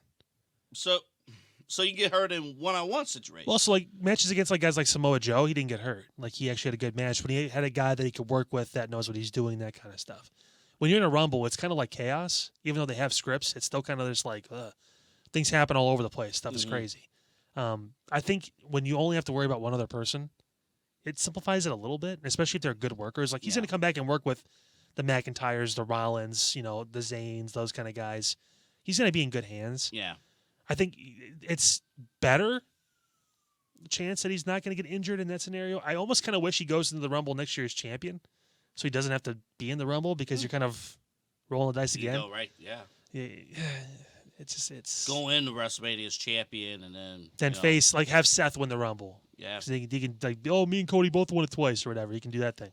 [SPEAKER 3] So you get hurt in one-on-one situations.
[SPEAKER 2] Well, also matches against guys like Samoa Joe, he didn't get hurt. He actually had a good match, but he had a guy that he could work with that knows what he's doing, that kind of stuff. When you're in a Rumble, it's kind of like chaos. Even though they have scripts, it's still kind of just things happen all over the place. Stuff is crazy. I think when you only have to worry about one other person, it simplifies it a little bit, especially if they're good workers. Like he's
[SPEAKER 3] Yeah.
[SPEAKER 2] going to come back and work with the McIntyres, the Rollins, the Zanes, those kind of guys. He's going to be in good hands.
[SPEAKER 3] Yeah.
[SPEAKER 2] I think it's better chance that he's not going to get injured in that scenario. I almost kind of wish he goes into the Rumble next year as champion, so he doesn't have to be in the Rumble because you're kind of rolling the dice
[SPEAKER 3] You
[SPEAKER 2] again.
[SPEAKER 3] go, right? Yeah.
[SPEAKER 2] It's
[SPEAKER 3] Go into WrestleMania as champion and then
[SPEAKER 2] face have Seth win the Rumble.
[SPEAKER 3] Yeah.
[SPEAKER 2] So he can me and Cody both won it twice or whatever. He can do that thing.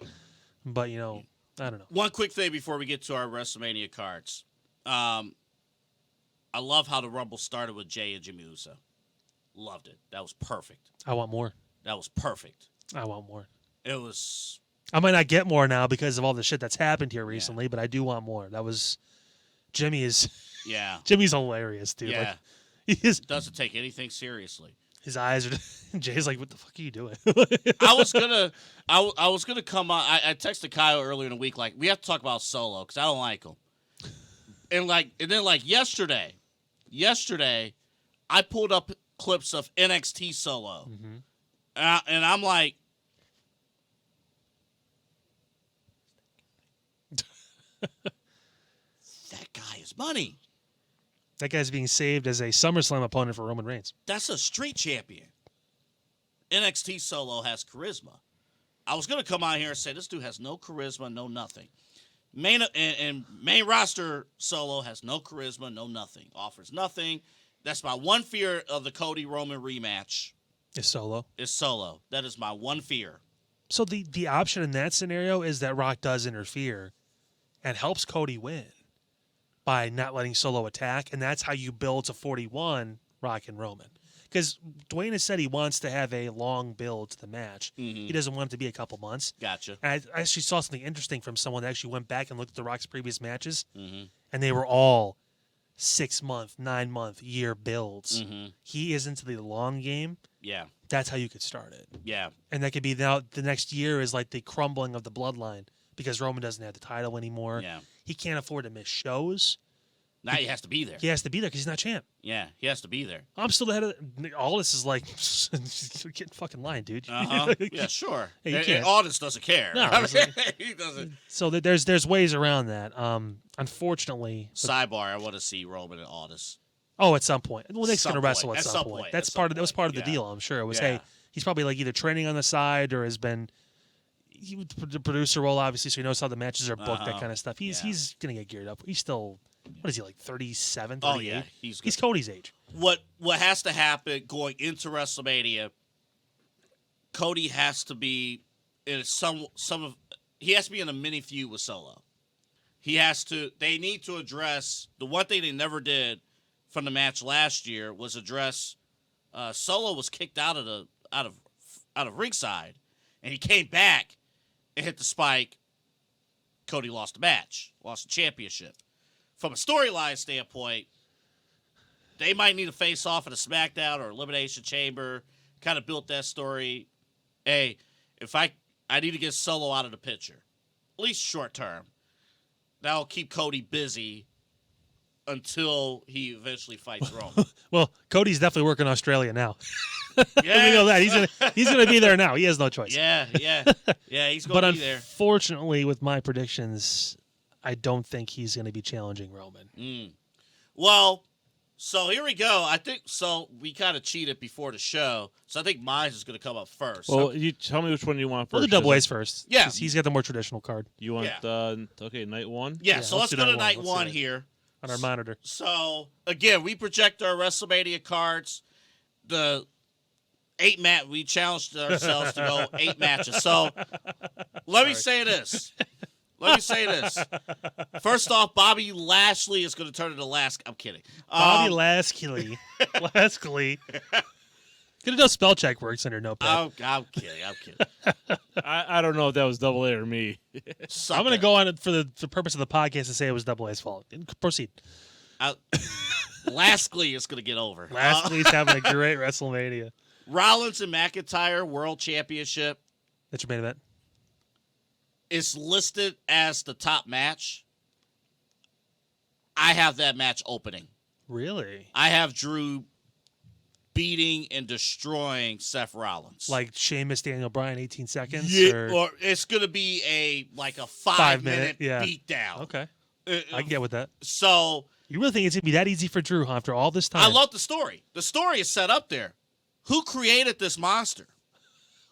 [SPEAKER 2] But I don't know.
[SPEAKER 3] One quick thing before we get to our WrestleMania cards. I love how the Rumble started with Jay and Jimmy Uso. Loved it. That was perfect.
[SPEAKER 2] I want more.
[SPEAKER 3] That was perfect.
[SPEAKER 2] I want more.
[SPEAKER 3] It was.
[SPEAKER 2] I might not get more now because of all the shit that's happened here recently, but I do want more. That was Jimmy's hilarious, dude.
[SPEAKER 3] Yeah.
[SPEAKER 2] Like,
[SPEAKER 3] Doesn't take anything seriously.
[SPEAKER 2] his eyes are. Jay's like, "What the fuck are you doing?"
[SPEAKER 3] I was gonna come on. I texted Kyle earlier in the week, like we have to talk about Solo because I don't like him. And then yesterday, I pulled up clips of NXT Solo, and I'm like, that guy is money.
[SPEAKER 2] That guy's being saved as a SummerSlam opponent for Roman Reigns.
[SPEAKER 3] That's a street champion. NXT Solo has charisma. I was gonna come out here and say this dude has no charisma, no nothing. Main roster Solo has no charisma, no nothing. Offers nothing. That's my one fear of the Cody Roman rematch.
[SPEAKER 2] Is Solo.
[SPEAKER 3] Is Solo. That is my one fear.
[SPEAKER 2] So the option in that scenario is that Rock does interfere and helps Cody win by not letting Solo attack, and that's how you build to 41 Rock and Roman. Because Dwayne has said he wants to have a long build to the match. He doesn't want it to be a couple months.
[SPEAKER 3] Gotcha.
[SPEAKER 2] And I actually saw something interesting from someone that actually went back and looked at The Rock's previous matches, and they were all 6-month, 9-month, year builds. He is into the long game.
[SPEAKER 3] Yeah.
[SPEAKER 2] That's how you could start it.
[SPEAKER 3] Yeah.
[SPEAKER 2] And that could be now the next year is like the crumbling of the bloodline because Roman doesn't have the title anymore.
[SPEAKER 3] Yeah.
[SPEAKER 2] He can't afford to miss shows.
[SPEAKER 3] Now he has to be there.
[SPEAKER 2] He has to be there because he's not champ.
[SPEAKER 3] Yeah, he has to be there.
[SPEAKER 2] I'm still the head of all this is like get in fucking line, dude.
[SPEAKER 3] Yeah, sure.
[SPEAKER 2] Hey, you
[SPEAKER 3] and
[SPEAKER 2] can't.
[SPEAKER 3] Aldis doesn't care.
[SPEAKER 2] No,
[SPEAKER 3] I mean,
[SPEAKER 2] it's like-
[SPEAKER 3] he doesn't.
[SPEAKER 2] So there's ways around that. Unfortunately,
[SPEAKER 3] Sidebar: I want to see Roman and Aldis.
[SPEAKER 2] at some point. Well, Nick's
[SPEAKER 3] Some
[SPEAKER 2] gonna wrestle
[SPEAKER 3] point.
[SPEAKER 2] at some point. That's part of that was part of the
[SPEAKER 3] Yeah.
[SPEAKER 2] deal. I'm sure it was.
[SPEAKER 3] Yeah.
[SPEAKER 2] Hey, he's probably like either training on the side or has been. He was the producer role, obviously, so he knows how the matches are booked, that kind of stuff. He's gonna get geared up. He's still, what is he, like 37, 38?
[SPEAKER 3] Oh yeah, he's
[SPEAKER 2] Cody's age.
[SPEAKER 3] What has to happen going into WrestleMania? Cody has to be in he has to be in a mini feud with Solo. They need to address the one thing they never did from the match last year was address Solo was kicked out of ringside, and he came back and hit the spike. Cody lost the match, lost the championship. From a storyline standpoint, they might need to face off at a SmackDown or Elimination Chamber. Kind of built that story. Hey, if I need to get Solo out of the picture, at least short term. That'll keep Cody busy until he eventually fights Roman.
[SPEAKER 2] Well, Cody's definitely working Australia now.
[SPEAKER 3] Yeah,
[SPEAKER 2] We know that he's gonna be there now. He has no choice.
[SPEAKER 3] Yeah. He's going
[SPEAKER 2] But
[SPEAKER 3] to be there.
[SPEAKER 2] unfortunately, with my predictions, I don't think he's going to be challenging Roman.
[SPEAKER 3] Well, so here we go. I think so. We kind of cheated before the show, so I think mine is going to come up first.
[SPEAKER 1] Well, you tell me which one you want first.
[SPEAKER 2] We'll do double A's first.
[SPEAKER 3] Yeah.
[SPEAKER 2] 'Cause he's got the more traditional card
[SPEAKER 1] You want
[SPEAKER 3] Yeah.
[SPEAKER 1] night one?
[SPEAKER 3] yeah. So let's
[SPEAKER 2] do
[SPEAKER 3] go to
[SPEAKER 2] night
[SPEAKER 3] night
[SPEAKER 2] one. Let's do
[SPEAKER 3] one
[SPEAKER 2] it.
[SPEAKER 3] here.
[SPEAKER 2] on our monitor.
[SPEAKER 3] So again, we project our WrestleMania cards. We challenged ourselves to go 8 matches. So let me say this. First off, Bobby Lashley is going to turn into last. I'm kidding.
[SPEAKER 2] Bobby Lashley. Gonna know spell check works under Notepad.
[SPEAKER 3] I'm kidding.
[SPEAKER 1] I don't know if that was double A or me.
[SPEAKER 2] I'm gonna go on it for the purpose of the podcast and say it was Double A's fault. Proceed.
[SPEAKER 3] Lashley is going to get over.
[SPEAKER 2] Lashley's having a great WrestleMania.
[SPEAKER 3] Rollins and McIntyre World Championship
[SPEAKER 2] That's your main event.
[SPEAKER 3] is listed as the top match. I have that match opening.
[SPEAKER 2] Really?
[SPEAKER 3] I have Drew beating and destroying Seth Rollins.
[SPEAKER 2] Like Sheamus, Daniel Bryan, 18 seconds?
[SPEAKER 3] Yeah, or it's going to be a 5-minute beatdown.
[SPEAKER 2] Okay. I can get with that.
[SPEAKER 3] So
[SPEAKER 2] you really think it's going to be that easy for Drew, huh, after all this time?
[SPEAKER 3] I love the story. The story is set up there. Who created this monster?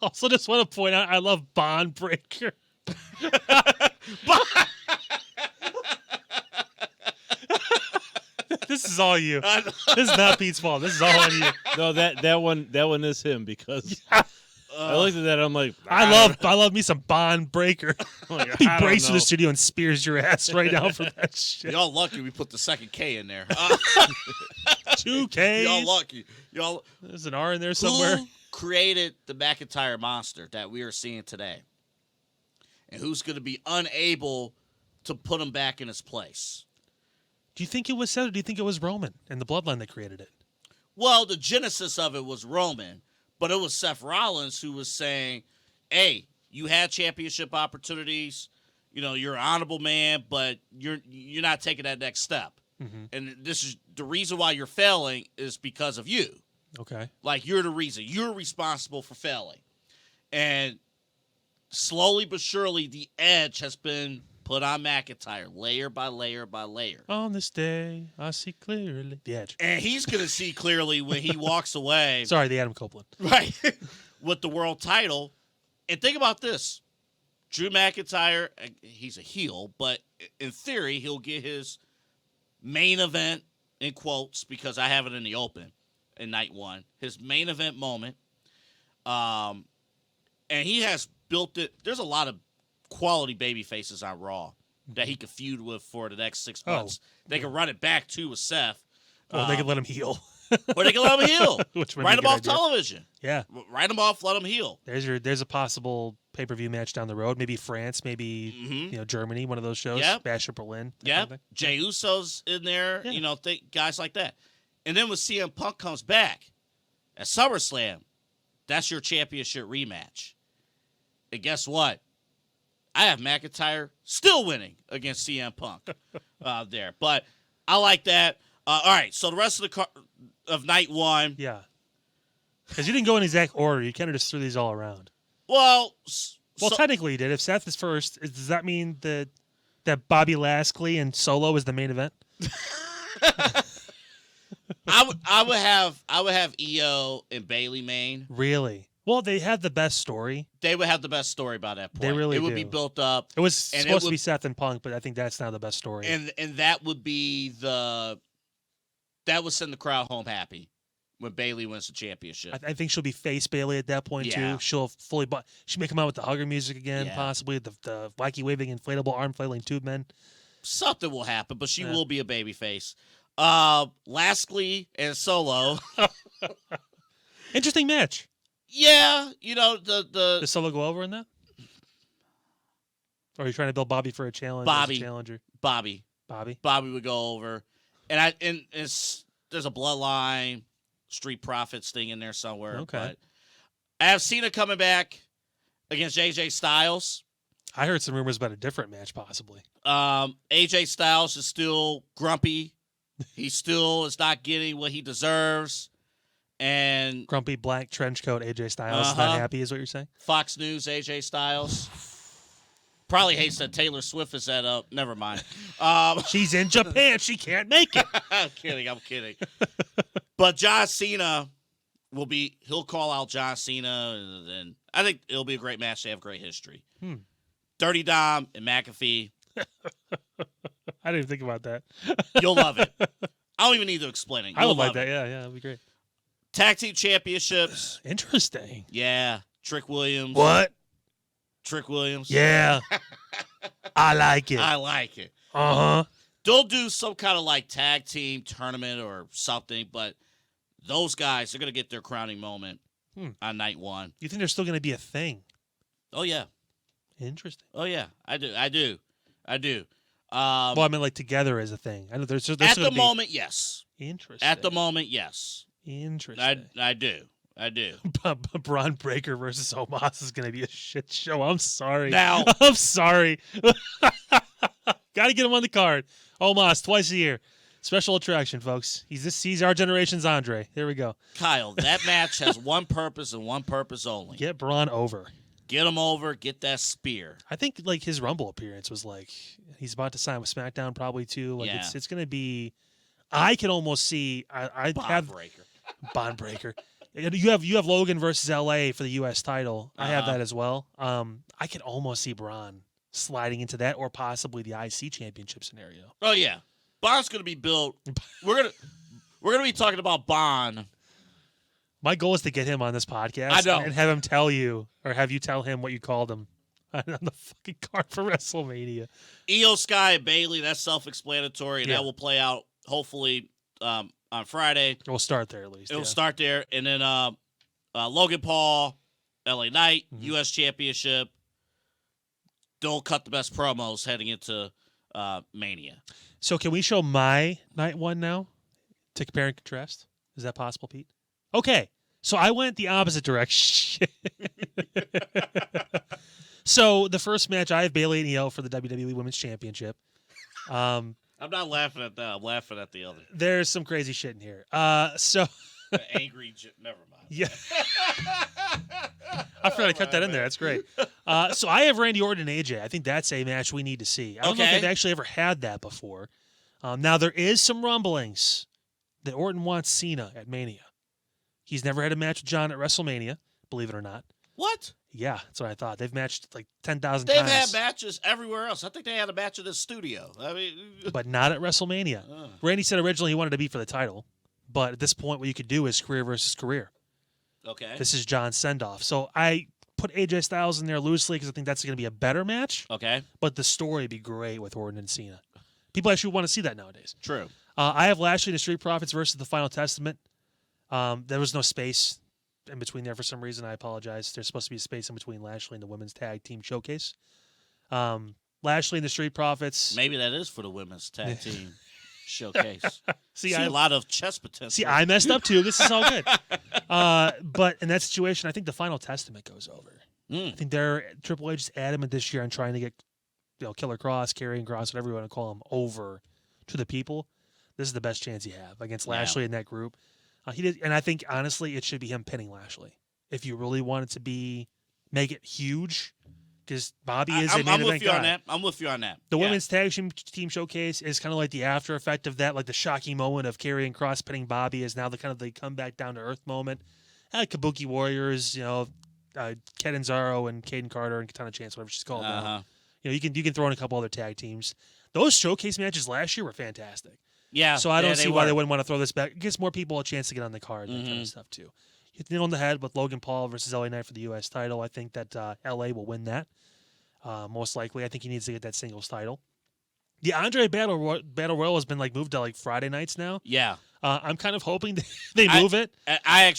[SPEAKER 2] Also, just want to point out, I love Bond Breaker. This is all you. This is not Pete's fault. This is all on you.
[SPEAKER 1] No, that one is him because I looked at that. I'm like,
[SPEAKER 2] I love me some Bond Breaker.
[SPEAKER 1] Like,
[SPEAKER 2] He breaks through the studio and spears your ass right now for that shit.
[SPEAKER 3] Y'all lucky we put the second K in there.
[SPEAKER 2] 2 Ks.
[SPEAKER 3] Y'all lucky. Y'all.
[SPEAKER 2] There's an R in there somewhere.
[SPEAKER 3] Who created the McIntyre monster that we are seeing today? And who's going to be unable to put him back in his place?
[SPEAKER 2] Do you think it was Seth or do you think it was Roman and the bloodline that created it?
[SPEAKER 3] Well, the genesis of it was Roman, but it was Seth Rollins who was saying, hey, you had championship opportunities. You know, you're an honorable man, but you're not taking that next step.
[SPEAKER 2] Mm-hmm.
[SPEAKER 3] And this is the reason why you're failing is because of you.
[SPEAKER 2] Okay.
[SPEAKER 3] Like, you're the reason. You're responsible for failing. And slowly but surely, the edge has been put on McIntyre, layer by layer by layer.
[SPEAKER 2] On this day, I see clearly. The Edge.
[SPEAKER 3] And he's going to see clearly when he walks away.
[SPEAKER 2] Sorry, the Adam Copeland.
[SPEAKER 3] Right. With the world title. And think about this. Drew McIntyre, he's a heel, but in theory, he'll get his main event, in quotes, because I have it in the open in night one. His main event moment. And he has built it. There's a lot of quality baby faces on Raw that he could feud with for the next 6 months. They can run it back too with Seth.
[SPEAKER 2] Or they could let him heal.
[SPEAKER 3] Or they can let him heal. Write him off
[SPEAKER 2] idea.
[SPEAKER 3] television.
[SPEAKER 2] Yeah.
[SPEAKER 3] Write him off, let him heal.
[SPEAKER 2] There's a possible pay-per-view match down the road. Maybe France, maybe Germany, one of those shows.
[SPEAKER 3] Yep.
[SPEAKER 2] Bash of Berlin.
[SPEAKER 3] Yeah. Jey Uso's in there, guys like that. And then when CM Punk comes back at SummerSlam, that's your championship rematch. And guess what? I have McIntyre still winning against CM Punk there. But I like that. All right, so the rest of night one.
[SPEAKER 2] Yeah. Because you didn't go in exact order. You kind of just threw these all around.
[SPEAKER 3] Well,
[SPEAKER 2] technically you did. If Seth is first, does that mean that Bobby Lashley and Solo is the main event?
[SPEAKER 3] I would have Io and Bayley main.
[SPEAKER 2] Really? Well, they had the best story.
[SPEAKER 3] They would have the best story by that point.
[SPEAKER 2] They really
[SPEAKER 3] It would
[SPEAKER 2] do.
[SPEAKER 3] be built up.
[SPEAKER 2] It was supposed to be Seth and Punk, but I think that's now the best story.
[SPEAKER 3] And that would be that would send the crowd home happy when Bayley wins the championship.
[SPEAKER 2] I think she'll be face Bayley at that point too. She'll fully, she may come out with the hugger music again, possibly the wacky waving inflatable arm flailing tube men.
[SPEAKER 3] Something will happen, but she will be a baby face. Lashley and Solo.
[SPEAKER 2] Interesting match.
[SPEAKER 3] Yeah, the
[SPEAKER 2] Does Solo go over in that? Or are you trying to build Bobby for a challenge?
[SPEAKER 3] Bobby.
[SPEAKER 2] As a challenger?
[SPEAKER 3] Bobby would go over. And there's a bloodline, Street Profits thing in there somewhere.
[SPEAKER 2] Okay.
[SPEAKER 3] But I have Cena coming back against AJ Styles.
[SPEAKER 2] I heard some rumors about a different match, possibly.
[SPEAKER 3] AJ Styles is still grumpy. He still is not getting what he deserves. And
[SPEAKER 2] Grumpy black trench coat AJ Styles is not happy, is what you're saying?
[SPEAKER 3] Fox News AJ Styles. Probably hates that Taylor Swift is at never mind.
[SPEAKER 2] She's in Japan. She can't make it.
[SPEAKER 3] I'm kidding. But John Cena he'll call out John Cena, and I think it'll be a great match. They have great history. Dirty Dom and McAfee.
[SPEAKER 2] I didn't even think about that.
[SPEAKER 3] You'll love it. I don't even need to explain it.
[SPEAKER 2] I would like that. Yeah, that'd be great.
[SPEAKER 3] Tag team championships.
[SPEAKER 2] Interesting.
[SPEAKER 3] Yeah. Trick Williams.
[SPEAKER 2] What?
[SPEAKER 3] Trick Williams.
[SPEAKER 2] Yeah. I like it.
[SPEAKER 3] I like it.
[SPEAKER 2] Uh-huh.
[SPEAKER 3] They'll do some kind of like tag team tournament or something, but those guys are going to get their crowning moment on night one.
[SPEAKER 2] You think there's still going to be a thing?
[SPEAKER 3] Oh, yeah.
[SPEAKER 2] Interesting.
[SPEAKER 3] Oh, yeah. I do.
[SPEAKER 2] Well, I mean, like together as a thing. I know there's
[SPEAKER 3] at the moment, yes.
[SPEAKER 2] Interesting.
[SPEAKER 3] At the moment, yes.
[SPEAKER 2] Interesting.
[SPEAKER 3] I do.
[SPEAKER 2] Braun Breaker versus Omos is going to be a shit show. I'm sorry.
[SPEAKER 3] Now,
[SPEAKER 2] I'm sorry. Got to get him on the card. Omos twice a year. Special attraction, folks. He's our generation's Andre. There we go.
[SPEAKER 3] Kyle, that match has one purpose and one purpose only.
[SPEAKER 2] Get Braun over.
[SPEAKER 3] Get him over. Get that spear.
[SPEAKER 2] I think like his Rumble appearance was like he's about to sign with SmackDown probably too. Like it's going to be. I can almost see. I have Bond breaker. You have Logan versus LA for the U.S. title. I have that as well. I could almost see Braun sliding into that or possibly the IC championship scenario.
[SPEAKER 3] Oh yeah, Bond's going to be built. We're gonna be talking about Bond.
[SPEAKER 2] My goal is to get him on this podcast.
[SPEAKER 3] I know.
[SPEAKER 2] And have him tell you, or have you tell him what you called him on the fucking card for WrestleMania.
[SPEAKER 3] Io Sky and Bayley, that's self-explanatory.
[SPEAKER 2] Yeah.
[SPEAKER 3] That will play out hopefully on Friday.
[SPEAKER 2] We'll start there at least.
[SPEAKER 3] It'll start there. And then Logan Paul, LA Knight,
[SPEAKER 2] Mm-hmm.
[SPEAKER 3] U.S. Championship. They'll cut the best promos heading into Mania.
[SPEAKER 2] So can we show my night one now to compare and contrast? Is that possible, Pete? Okay. So I went the opposite direction. So the first match, I have Bayley and Io for the WWE Women's Championship.
[SPEAKER 3] I'm not laughing at that. I'm laughing at the other.
[SPEAKER 2] There's some crazy shit in here. So
[SPEAKER 3] Never mind.
[SPEAKER 2] yeah, I forgot to cut that in there. That's great. So I have Randy Orton and AJ. I think that's a match we need to see. I don't know if
[SPEAKER 3] Okay.
[SPEAKER 2] they've actually ever had that before. Now there is some rumblings that Orton wants Cena at Mania. He's never had a match with John at WrestleMania, believe it or not.
[SPEAKER 3] What?
[SPEAKER 2] Yeah, that's what I thought. They've matched like 10,000
[SPEAKER 3] They've
[SPEAKER 2] times.
[SPEAKER 3] had matches everywhere else. I think they had a match in the studio. I mean,
[SPEAKER 2] But not at WrestleMania. Randy said originally he wanted to be for the title, but at this point what you could do is career versus career.
[SPEAKER 3] okay.
[SPEAKER 2] This is John's send-off. So I put AJ Styles in there loosely because I think that's going to be a better match,
[SPEAKER 3] Okay.
[SPEAKER 2] but the story would be great with Orton and Cena. People actually want to see that nowadays.
[SPEAKER 3] True.
[SPEAKER 2] I have Lashley and the Street Profits versus the Final Testament. There was no space in between there for some reason. I apologize. There's supposed to be a space in between Lashley and the Women's Tag Team Showcase. Lashley and the Street Profits.
[SPEAKER 3] Maybe that is for the women's tag team showcase.
[SPEAKER 2] See,
[SPEAKER 3] See a lot of chess potential.
[SPEAKER 2] See, I messed up too. This is all good. But in that situation, I think the Final Testament goes over. I think Triple H is adamant this year on trying to get, Killer Cross, Karrion Kross, whatever you want to call him, over to the people. This is the best chance you have against Lashley in that group. He did, and I think honestly, it should be him pinning Lashley if you really want it to make it huge. Because Bobby is a main
[SPEAKER 3] I'm
[SPEAKER 2] event
[SPEAKER 3] with you
[SPEAKER 2] guy.
[SPEAKER 3] on that. I'm with you on that.
[SPEAKER 2] The
[SPEAKER 3] Yeah.
[SPEAKER 2] Women's Tag Team Showcase is kind of like the after effect of that, like the shocking moment of Karrion Kross pinning Bobby is now the kind of the comeback down to earth moment. Kabuki Warriors, Ken Zaro and Caden Carter and Katana Chance, whatever she's called now. You can throw in a couple other tag teams. Those showcase matches last year were fantastic.
[SPEAKER 3] Yeah.
[SPEAKER 2] So I don't see why they
[SPEAKER 3] were.
[SPEAKER 2] wouldn't want to throw this back. It gives more people a chance to get on the card and that kind of stuff too. Hit the nail on the head with Logan Paul versus LA Knight for the U.S. title. I think that LA will win that. Most likely, I think he needs to get that singles title. The Andre Battle Royal has been moved to Friday nights now.
[SPEAKER 3] Yeah.
[SPEAKER 2] I'm kind of hoping they move it.
[SPEAKER 3] I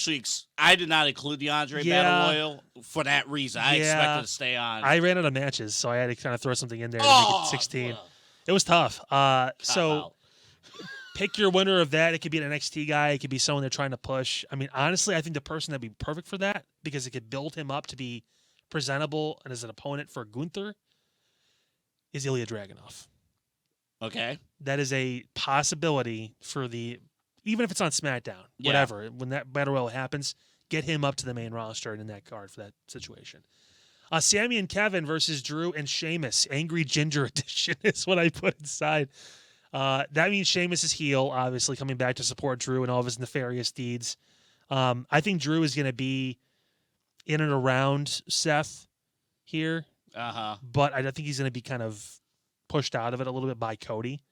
[SPEAKER 3] did not include the Andre Battle Royal for that reason. I expected to stay on.
[SPEAKER 2] I ran out of matches, so I had to kind of throw something in there to make it 16. It was tough. So pick your winner of that. It could be an NXT guy. It could be someone they're trying to push. I mean, honestly, I think the person that'd be perfect for that because it could build him up to be presentable and as an opponent for Gunther is Ilya Dragunov.
[SPEAKER 3] Okay.
[SPEAKER 2] That is a possibility for even if it's on SmackDown, whatever. When that Battle Royal happens, get him up to the main roster and in that card for that situation. Sammy and Kevin versus Drew and Sheamus. Angry Ginger Edition is what I put inside. That means Sheamus is heel, obviously, coming back to support Drew and all of his nefarious deeds. I think Drew is going to be in and around Seth here. But I think he's going to be kind of pushed out of it a little bit by Cody,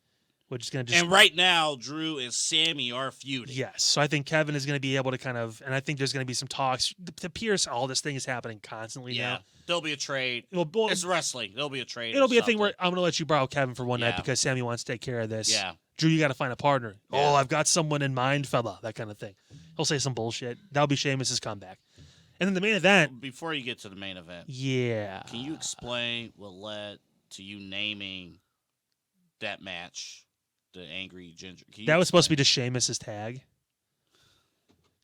[SPEAKER 2] which is going to just...
[SPEAKER 3] And right now, Drew and Sammy are feuding.
[SPEAKER 2] Yes. So I think Kevin is going to be able to kind of... And I think there's going to be some talks. To Pierce, all this thing is happening constantly now.
[SPEAKER 3] There'll be a trade.
[SPEAKER 2] Well,
[SPEAKER 3] It's wrestling. There'll be a trade.
[SPEAKER 2] It'll be a thing where I'm going to let you borrow Kevin for one night
[SPEAKER 3] Yeah.
[SPEAKER 2] because Sammy wants to take care of this.
[SPEAKER 3] Yeah.
[SPEAKER 2] Drew, you got to find a partner.
[SPEAKER 3] Yeah.
[SPEAKER 2] Oh, I've got someone in mind, fella. That kind of thing. He'll say some bullshit. That'll be Sheamus' comeback. And then the main event...
[SPEAKER 3] Before you get to the main event,
[SPEAKER 2] Yeah.
[SPEAKER 3] can you explain what led to you naming that match, the Angry Ginger?
[SPEAKER 2] That was supposed to be just Sheamus' tag.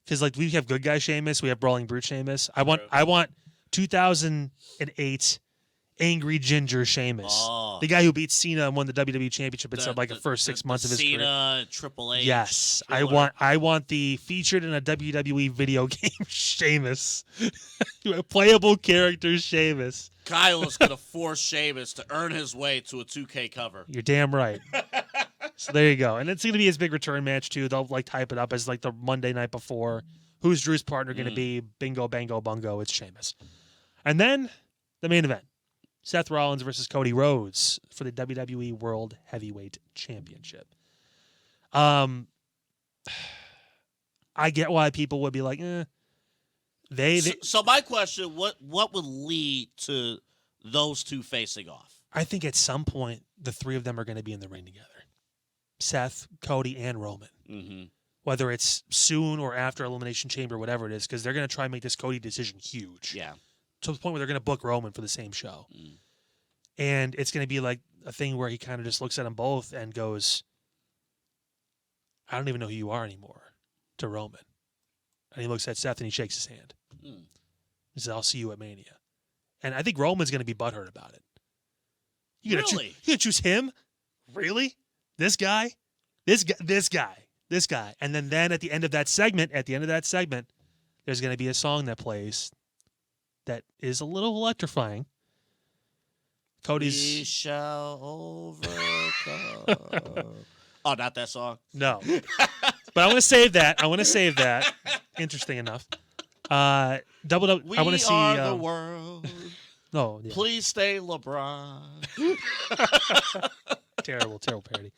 [SPEAKER 2] Because we have good guy Sheamus, we have Brawling Brute Sheamus. I want 2008 Angry Ginger Sheamus.
[SPEAKER 3] Oh.
[SPEAKER 2] The guy who beat Cena and won the WWE Championship in the first 6 months of his career.
[SPEAKER 3] Cena, Triple H.
[SPEAKER 2] Yes,
[SPEAKER 3] thriller.
[SPEAKER 2] I want the featured in a WWE video game Sheamus. Playable character Sheamus.
[SPEAKER 3] Kyle is going to force Sheamus to earn his way to a 2K cover.
[SPEAKER 2] You're damn right. So there you go. And it's going to be his big return match, too. They'll like type it up as like the Monday night before. Who's Drew's partner going to be? Bingo, bango, bungo. It's Sheamus. And then the main event. Seth Rollins versus Cody Rhodes for the WWE World Heavyweight Championship. I get why people would be like, they
[SPEAKER 3] So my question, what would lead to those two facing off?
[SPEAKER 2] I think at some point the three of them are going to be in the ring together. Seth, Cody, and Roman.
[SPEAKER 3] Mm-hmm.
[SPEAKER 2] Whether it's soon or after Elimination Chamber, whatever it is, because they're going to try and make this Cody decision huge.
[SPEAKER 3] Yeah.
[SPEAKER 2] To the point where they're going to book Roman for the same show. And it's going to be like a thing where he kind of just looks at them both and goes, I don't even know who you are anymore, to Roman. And he looks at Seth and he shakes his hand. He says, I'll see you at Mania. And I think Roman's going to be butthurt about it. You're going to choose him? Really? This guy? This guy. And then at the end of that segment, there's going to be a song that plays that is a little electrifying. Cody's.
[SPEAKER 3] We shall overcome. Oh, not that song?
[SPEAKER 2] No. But I want to save that. Interesting enough.
[SPEAKER 3] We
[SPEAKER 2] I want to see.
[SPEAKER 3] are the world.
[SPEAKER 2] No. Yeah.
[SPEAKER 3] Please stay LeBron.
[SPEAKER 2] Terrible parody.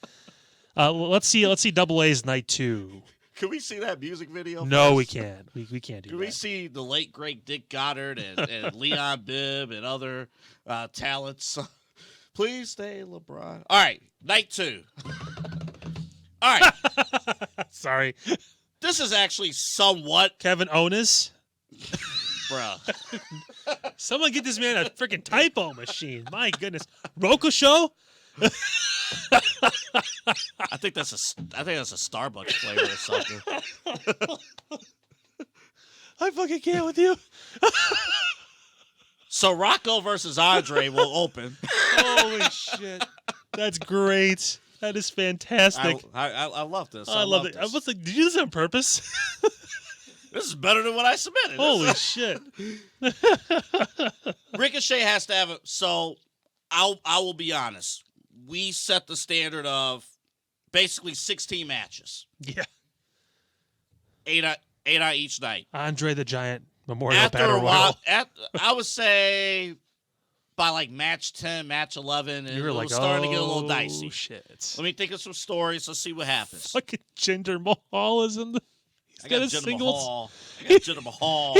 [SPEAKER 2] Let's see Double A's Night 2.
[SPEAKER 3] Can we see that music video?
[SPEAKER 2] No,
[SPEAKER 3] first?
[SPEAKER 2] we can't. We can't do
[SPEAKER 3] Can
[SPEAKER 2] that.
[SPEAKER 3] we see the late, great Dick Goddard and Leon Bibb and other talents? Please stay LeBron. All right, Night 2. All right.
[SPEAKER 2] Sorry.
[SPEAKER 3] This is actually somewhat...
[SPEAKER 2] Kevin Onis?
[SPEAKER 3] Bruh.
[SPEAKER 2] Someone get this man a freaking typo machine. My goodness. Rokusho?
[SPEAKER 3] I think that's a Starbucks flavor or something.
[SPEAKER 2] I fucking can't with you.
[SPEAKER 3] So Rocco versus Andre will open.
[SPEAKER 2] Holy shit. That's great. That is fantastic.
[SPEAKER 3] I love this.
[SPEAKER 2] I love it. I was like, did you do this on purpose?
[SPEAKER 3] This is better than what I submitted.
[SPEAKER 2] Holy shit.
[SPEAKER 3] Ricochet has to have it. So I will be honest. We set the standard of basically 16 matches.
[SPEAKER 2] Yeah.
[SPEAKER 3] 8 on each night.
[SPEAKER 2] Andre the Giant Memorial
[SPEAKER 3] After
[SPEAKER 2] Battle
[SPEAKER 3] a while,
[SPEAKER 2] Royal.
[SPEAKER 3] I would say by like match 10, match 11, and
[SPEAKER 2] You were
[SPEAKER 3] it
[SPEAKER 2] like,
[SPEAKER 3] was starting to get a little dicey.
[SPEAKER 2] Shit.
[SPEAKER 3] Let me think of some stories. Let's see what happens.
[SPEAKER 2] Fucking Jinder Mahal is in the.
[SPEAKER 3] I got
[SPEAKER 2] his
[SPEAKER 3] Jinder
[SPEAKER 2] singles.
[SPEAKER 3] Mahal. I got Jinder Mahal.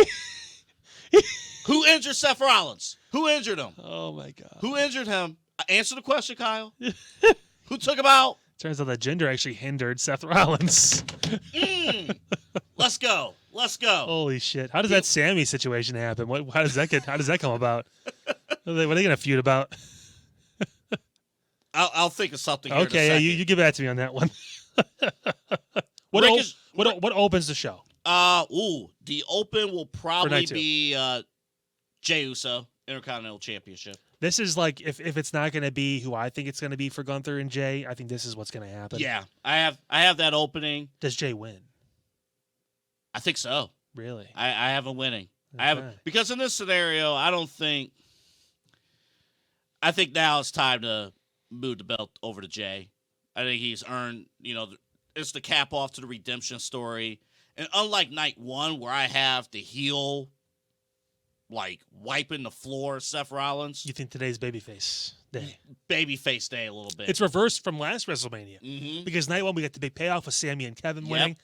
[SPEAKER 3] Who injured Seth Rollins? Who injured him?
[SPEAKER 2] Oh my god.
[SPEAKER 3] Who injured him? Answer the question, Kyle. Who took him out?
[SPEAKER 2] Turns out that Jinder actually hindered Seth Rollins.
[SPEAKER 3] Let's go.
[SPEAKER 2] Holy shit! How does that Sammy situation happen? How does that come about? What are they gonna feud about?
[SPEAKER 3] I'll think of something. Here
[SPEAKER 2] Okay,
[SPEAKER 3] in a
[SPEAKER 2] yeah, you get back to me on that one. What opens the show?
[SPEAKER 3] The open will probably
[SPEAKER 2] two.
[SPEAKER 3] be Jey Uso Intercontinental Championship.
[SPEAKER 2] This is like if it's not going to be who I think it's going to be for Gunther and Jay, I think this is what's going to happen.
[SPEAKER 3] Yeah, I have that opening.
[SPEAKER 2] Does Jay win?
[SPEAKER 3] I think so.
[SPEAKER 2] Really?
[SPEAKER 3] I have him winning.
[SPEAKER 2] Okay.
[SPEAKER 3] Because in this scenario, I think now it's time to move the belt over to Jay. I think he's earned, it's the cap off to the redemption story. And unlike night 1 where I have the heel like wiping the floor, Seth Rollins.
[SPEAKER 2] You think today's babyface day?
[SPEAKER 3] Babyface day a little bit.
[SPEAKER 2] It's reversed from last WrestleMania because night 1 we got the big payoff with Sami and Kevin winning,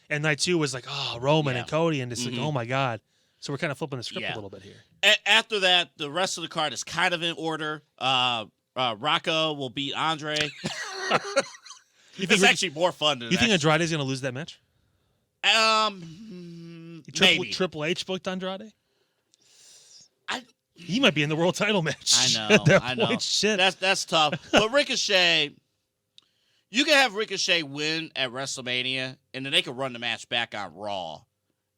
[SPEAKER 2] and night 2 was like Roman and Cody, and it's like oh my god. So we're kind of flipping the script a little bit here.
[SPEAKER 3] After that, the rest of the card is kind of in order. Rocco will beat Andre. It's actually more fun than that.
[SPEAKER 2] You think Andrade's going to lose that match?
[SPEAKER 3] Maybe.
[SPEAKER 2] Triple H booked Andrade? He might be in the world title match.
[SPEAKER 3] I know.
[SPEAKER 2] I know. Shit.
[SPEAKER 3] That's tough. But Ricochet, you can have Ricochet win at WrestleMania, and then they can run the match back on Raw,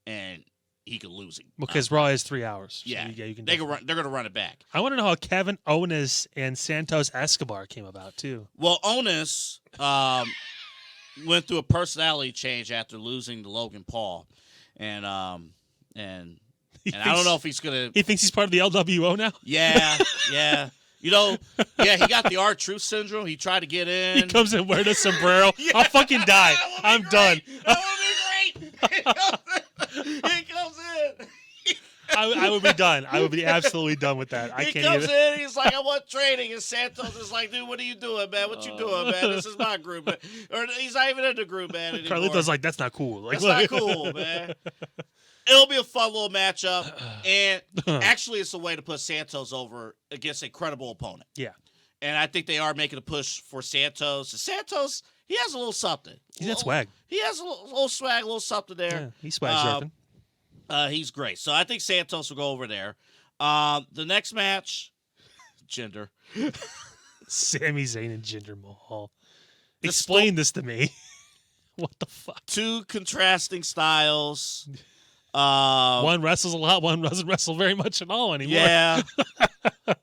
[SPEAKER 3] and he could lose it.
[SPEAKER 2] Because Raw is 3 hours. So
[SPEAKER 3] Yeah,
[SPEAKER 2] you can.
[SPEAKER 3] they're gonna run it back.
[SPEAKER 2] I want to know how Kevin Owens and Santos Escobar came about too.
[SPEAKER 3] Well, Onus went through a personality change after losing to Logan Paul, and I don't know if he's gonna.
[SPEAKER 2] He thinks he's part of the LWO now.
[SPEAKER 3] Yeah. You know, he got the R-Truth syndrome. He tried to get in.
[SPEAKER 2] He comes in wearing a sombrero.
[SPEAKER 3] Yeah,
[SPEAKER 2] I'll fucking die. I'm done.
[SPEAKER 3] That would be great. He comes in.
[SPEAKER 2] I would be done. I would be absolutely done with that. I
[SPEAKER 3] He
[SPEAKER 2] can't
[SPEAKER 3] comes
[SPEAKER 2] even.
[SPEAKER 3] in, he's like, I want training. And Santos is like, dude, what are you doing, man? What you doing, man? This is my group. Man. Or he's not even in the group, man, anymore.
[SPEAKER 2] Carlito's like, that's not cool. Like,
[SPEAKER 3] That's not cool, man. It'll be a fun little matchup. And actually, it's a way to put Santos over against a credible opponent.
[SPEAKER 2] Yeah.
[SPEAKER 3] And I think they are making a push for Santos. Santos, he has a little something.
[SPEAKER 2] He's got swag.
[SPEAKER 3] He has a little swag, a little something there.
[SPEAKER 2] Yeah, he's swag surfing.
[SPEAKER 3] He's great. So I think Santos will go over there. The next match, Jinder.
[SPEAKER 2] Sami Zayn and Jinder Mahal.
[SPEAKER 3] This
[SPEAKER 2] Explain this to me. What the fuck?
[SPEAKER 3] Two contrasting styles.
[SPEAKER 2] One wrestles a lot. One doesn't wrestle very much at all anymore.
[SPEAKER 3] Yeah.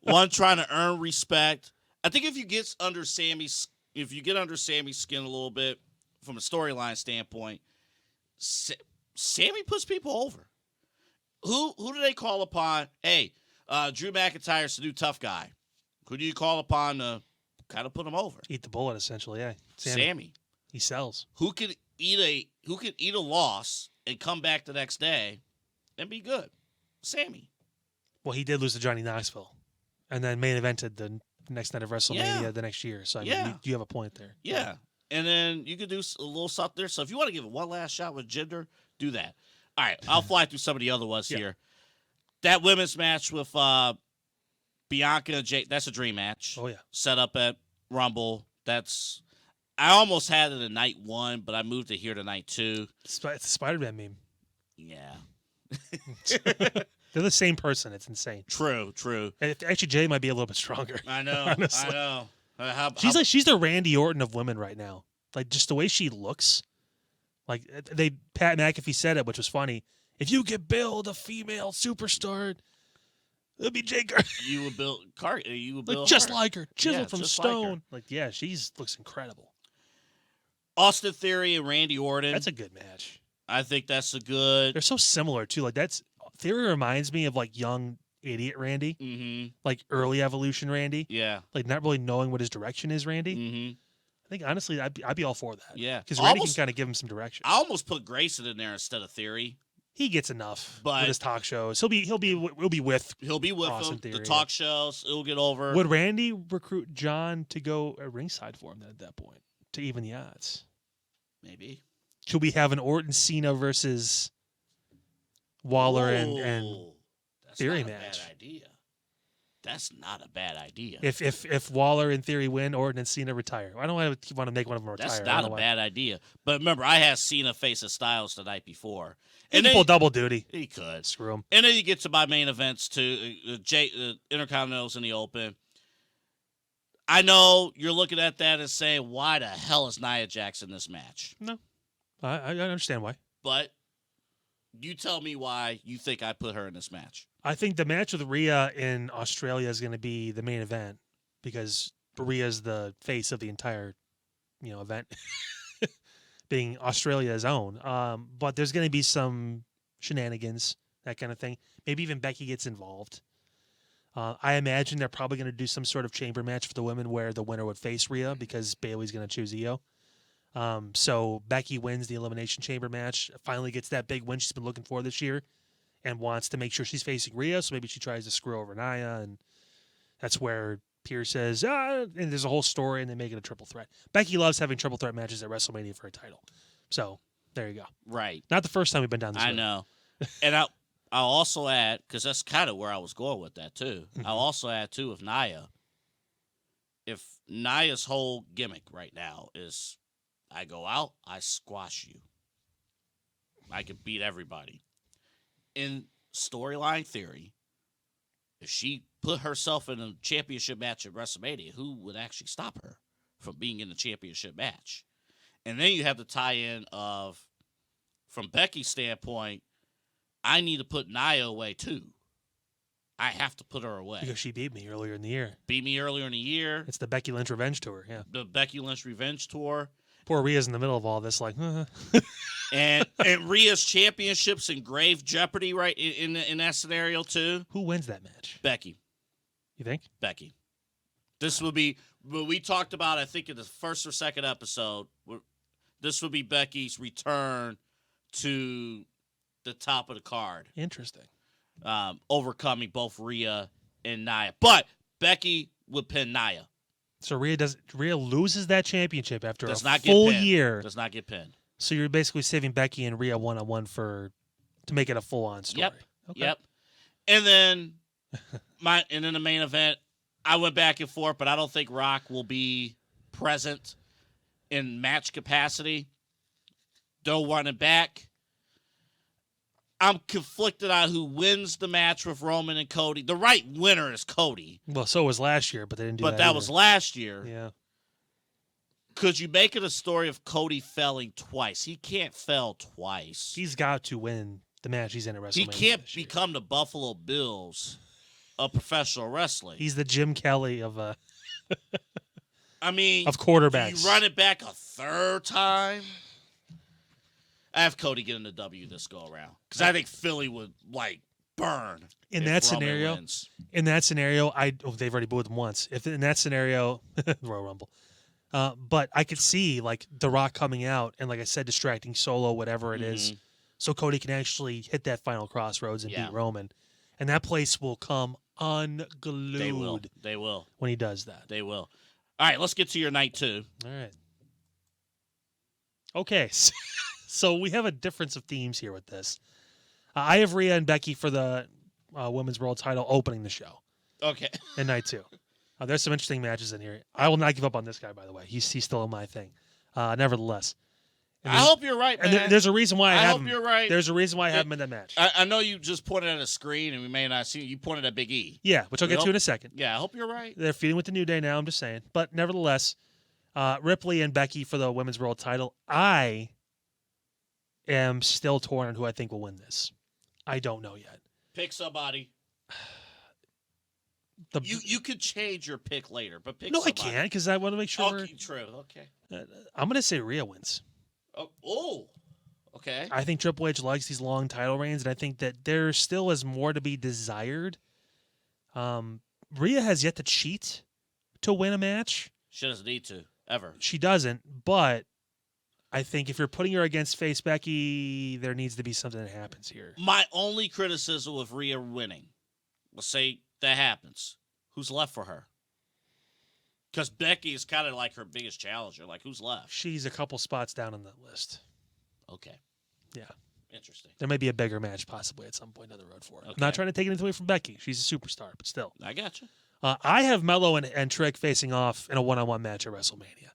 [SPEAKER 3] One trying to earn respect. I think if you get under Sammy's skin a little bit from a storyline standpoint, Sammy puts people over. Who do they call upon? Hey, Drew McIntyre's the new tough guy. Who do you call upon to kind of put him over?
[SPEAKER 2] Eat the bullet, essentially. Yeah.
[SPEAKER 3] Sammy.
[SPEAKER 2] He sells.
[SPEAKER 3] Who could eat a loss and come back the next day and be good? Sammy.
[SPEAKER 2] Well, he did lose to Johnny Knoxville, and then main evented the next night of WrestleMania
[SPEAKER 3] Yeah.
[SPEAKER 2] the next year. So I mean,
[SPEAKER 3] Yeah.
[SPEAKER 2] you have a point there.
[SPEAKER 3] Yeah. And then you could do a little something there. So if you want to give it one last shot with Jinder, do that. All right, I'll fly through some of the other ones here. That women's match with Bianca and Jake, that's a dream match.
[SPEAKER 2] Oh, yeah.
[SPEAKER 3] Set up at Rumble. I almost had it at night 1, but I moved it here to night 2.
[SPEAKER 2] It's a Spider-Man meme.
[SPEAKER 3] Yeah.
[SPEAKER 2] They're the same person. It's insane.
[SPEAKER 3] True.
[SPEAKER 2] And actually, Jay might be a little bit stronger.
[SPEAKER 3] I know.
[SPEAKER 2] Honestly.
[SPEAKER 3] I know.
[SPEAKER 2] She's the Randy Orton of women right now. Like, just the way she looks. Like, Pat McAfee said it, which was funny. If you could build a female superstar, it'd be Jay Garcia.
[SPEAKER 3] You would build
[SPEAKER 2] just
[SPEAKER 3] her.
[SPEAKER 2] like her, chiseled
[SPEAKER 3] Yeah,
[SPEAKER 2] from
[SPEAKER 3] just like her.
[SPEAKER 2] stone. Yeah, looks incredible.
[SPEAKER 3] Austin Theory and Randy Orton.
[SPEAKER 2] That's a good match.
[SPEAKER 3] I think that's a good.
[SPEAKER 2] They're so similar too. Like Theory reminds me of like young idiot Randy,
[SPEAKER 3] Mm-hmm.
[SPEAKER 2] like early evolution Randy.
[SPEAKER 3] Yeah.
[SPEAKER 2] Like not really knowing what his direction is, Randy.
[SPEAKER 3] Mm-hmm.
[SPEAKER 2] I think honestly, I'd be all for that.
[SPEAKER 3] Yeah.
[SPEAKER 2] Because Randy can kind of give him some direction.
[SPEAKER 3] I almost put Grayson in there instead of Theory.
[SPEAKER 2] He gets enough
[SPEAKER 3] But-
[SPEAKER 2] with his talk shows. He'll be with.
[SPEAKER 3] He'll be with
[SPEAKER 2] Austin
[SPEAKER 3] him.
[SPEAKER 2] Theory,
[SPEAKER 3] The talk shows. It'll get over.
[SPEAKER 2] Would Randy recruit John to go at ringside for him at that point to even the odds?
[SPEAKER 3] Maybe.
[SPEAKER 2] Should we have an Orton Cena versus Waller and
[SPEAKER 3] That's
[SPEAKER 2] Theory
[SPEAKER 3] not a
[SPEAKER 2] match?
[SPEAKER 3] Bad idea. That's not a bad idea.
[SPEAKER 2] If Waller and Theory win, Orton and Cena retire. I don't want to make one of them retire.
[SPEAKER 3] That's
[SPEAKER 2] I
[SPEAKER 3] not
[SPEAKER 2] don't
[SPEAKER 3] a
[SPEAKER 2] know why.
[SPEAKER 3] bad idea. But remember, I had Cena facing Styles the night before.
[SPEAKER 2] He
[SPEAKER 3] And
[SPEAKER 2] can
[SPEAKER 3] then
[SPEAKER 2] pull double duty.
[SPEAKER 3] he could.
[SPEAKER 2] Screw him.
[SPEAKER 3] And then you get to my main events too. Intercontinentals in the open. I know you're looking at that and saying, why the hell is Nia Jax in this match?
[SPEAKER 2] No, I understand why.
[SPEAKER 3] But you tell me why you think I put her in this match.
[SPEAKER 2] I think the match with Rhea in Australia is going to be the main event because Rhea's the face of the entire, event, being Australia's own. But there's going to be some shenanigans, that kind of thing. Maybe even Becky gets involved. I imagine they're probably going to do some sort of chamber match for the women where the winner would face Rhea because Bayley's going to choose Io. So Becky wins the Elimination Chamber match, finally gets that big win she's been looking for this year and wants to make sure she's facing Rhea, so maybe she tries to screw over Nia, and that's where Pierce says, and there's a whole story, and they make it a triple threat. Becky loves having triple threat matches at WrestleMania for a title. So there you go.
[SPEAKER 3] Right.
[SPEAKER 2] Not the first time we've been down this road.
[SPEAKER 3] I know. And I'll also add, because that's kind of where I was going with that too. I'll also add too with Nia. If Nia's whole gimmick right now is I go out, I squash you. I can beat everybody. In storyline theory, if she put herself in a championship match at WrestleMania, who would actually stop her from being in the championship match? And then you have the tie-in of, from Becky's standpoint, I need to put Nia away too. I have to put her away.
[SPEAKER 2] Because she beat me earlier in the year.
[SPEAKER 3] Beat me earlier in the year.
[SPEAKER 2] It's the Becky Lynch Revenge Tour, yeah.
[SPEAKER 3] The Becky Lynch Revenge Tour.
[SPEAKER 2] Poor Rhea's in the middle of all this, like,
[SPEAKER 3] and Rhea's championships in grave jeopardy right in that scenario too.
[SPEAKER 2] Who wins that match?
[SPEAKER 3] Becky.
[SPEAKER 2] You think?
[SPEAKER 3] Becky. This will be what we talked about, I think, in the first or second episode. This will be Becky's return to the top of the card.
[SPEAKER 2] Interesting.
[SPEAKER 3] Overcoming both Rhea and Nia. But Becky would pin Nia.
[SPEAKER 2] So Rhea loses that championship after
[SPEAKER 3] Does
[SPEAKER 2] a
[SPEAKER 3] not
[SPEAKER 2] full
[SPEAKER 3] get pinned.
[SPEAKER 2] year.
[SPEAKER 3] Does not get pinned.
[SPEAKER 2] So you're basically saving Becky and Rhea one-on-one to make it a full-on story.
[SPEAKER 3] Yep.
[SPEAKER 2] Okay.
[SPEAKER 3] Yep. And then the main event, I went back and forth, but I don't think Rock will be present in match capacity. They'll run it back. I'm conflicted on who wins the match with Roman and Cody. The right winner is Cody.
[SPEAKER 2] Well, so was last year, but they didn't do that.
[SPEAKER 3] But that was last year.
[SPEAKER 2] Yeah.
[SPEAKER 3] Could you make it a story of Cody failing twice? He can't fail twice.
[SPEAKER 2] He's got to win the match he's in at WrestleMania.
[SPEAKER 3] He can't
[SPEAKER 2] this year.
[SPEAKER 3] become the Buffalo Bills of professional wrestling.
[SPEAKER 2] He's the Jim Kelly of
[SPEAKER 3] I mean,
[SPEAKER 2] of quarterbacks.
[SPEAKER 3] Do you run it back a third time? I have Cody getting the W this go around because I think Philly would burn
[SPEAKER 2] in
[SPEAKER 3] if
[SPEAKER 2] that
[SPEAKER 3] Roman
[SPEAKER 2] scenario.
[SPEAKER 3] wins.
[SPEAKER 2] In that scenario, they've already booed him once. If in that scenario, Royal Rumble. But I could see The Rock coming out and, like I said, distracting Solo, whatever it is, so Cody can actually hit that final crossroads and beat Roman, and that place will come unglued.
[SPEAKER 3] They will
[SPEAKER 2] when he does that.
[SPEAKER 3] They will. All right, let's get to your night 2.
[SPEAKER 2] All right. Okay, so we have a difference of themes here with this. I have Rhea and Becky for the Women's World Title opening the show.
[SPEAKER 3] Okay.
[SPEAKER 2] In night 2. There's some interesting matches in here. I will not give up on this guy, by the way. He's still in my thing. Nevertheless.
[SPEAKER 3] I hope you're right, man.
[SPEAKER 2] And there's a reason why I have him.
[SPEAKER 3] hope you're right.
[SPEAKER 2] There's a reason why I have him in that match.
[SPEAKER 3] I know you just pointed at a screen, and we may not see it. You pointed at Big E.
[SPEAKER 2] Yeah, which I'll get to in a second.
[SPEAKER 3] Yeah, I hope you're right.
[SPEAKER 2] They're feuding with the New Day now, I'm just saying. But nevertheless, Ripley and Becky for the Women's World Title. I am still torn on who I think will win this. I don't know yet.
[SPEAKER 3] Pick somebody. You could change your pick later, but pick somebody.
[SPEAKER 2] I can't because I want to make sure.
[SPEAKER 3] Okay, true. Okay.
[SPEAKER 2] I'm going to say Rhea wins.
[SPEAKER 3] Oh, okay.
[SPEAKER 2] I think Triple H likes these long title reigns, and I think that there still is more to be desired. Rhea has yet to cheat to win a match.
[SPEAKER 3] She doesn't need to, ever.
[SPEAKER 2] She doesn't, but I think if you're putting her against face Becky, there needs to be something that happens here.
[SPEAKER 3] My only criticism with Rhea winning, let's say that happens, who's left for her? Because Becky is kind of like her biggest challenger. Who's left?
[SPEAKER 2] She's a couple spots down on that list.
[SPEAKER 3] Okay.
[SPEAKER 2] Yeah.
[SPEAKER 3] Interesting.
[SPEAKER 2] There may be a bigger match possibly at some point down the road for her.
[SPEAKER 3] Okay.
[SPEAKER 2] I'm not trying to take anything away from Becky. She's a superstar, but still.
[SPEAKER 3] I got you.
[SPEAKER 2] I have Mello and Trick facing off in a one-on-one match at WrestleMania.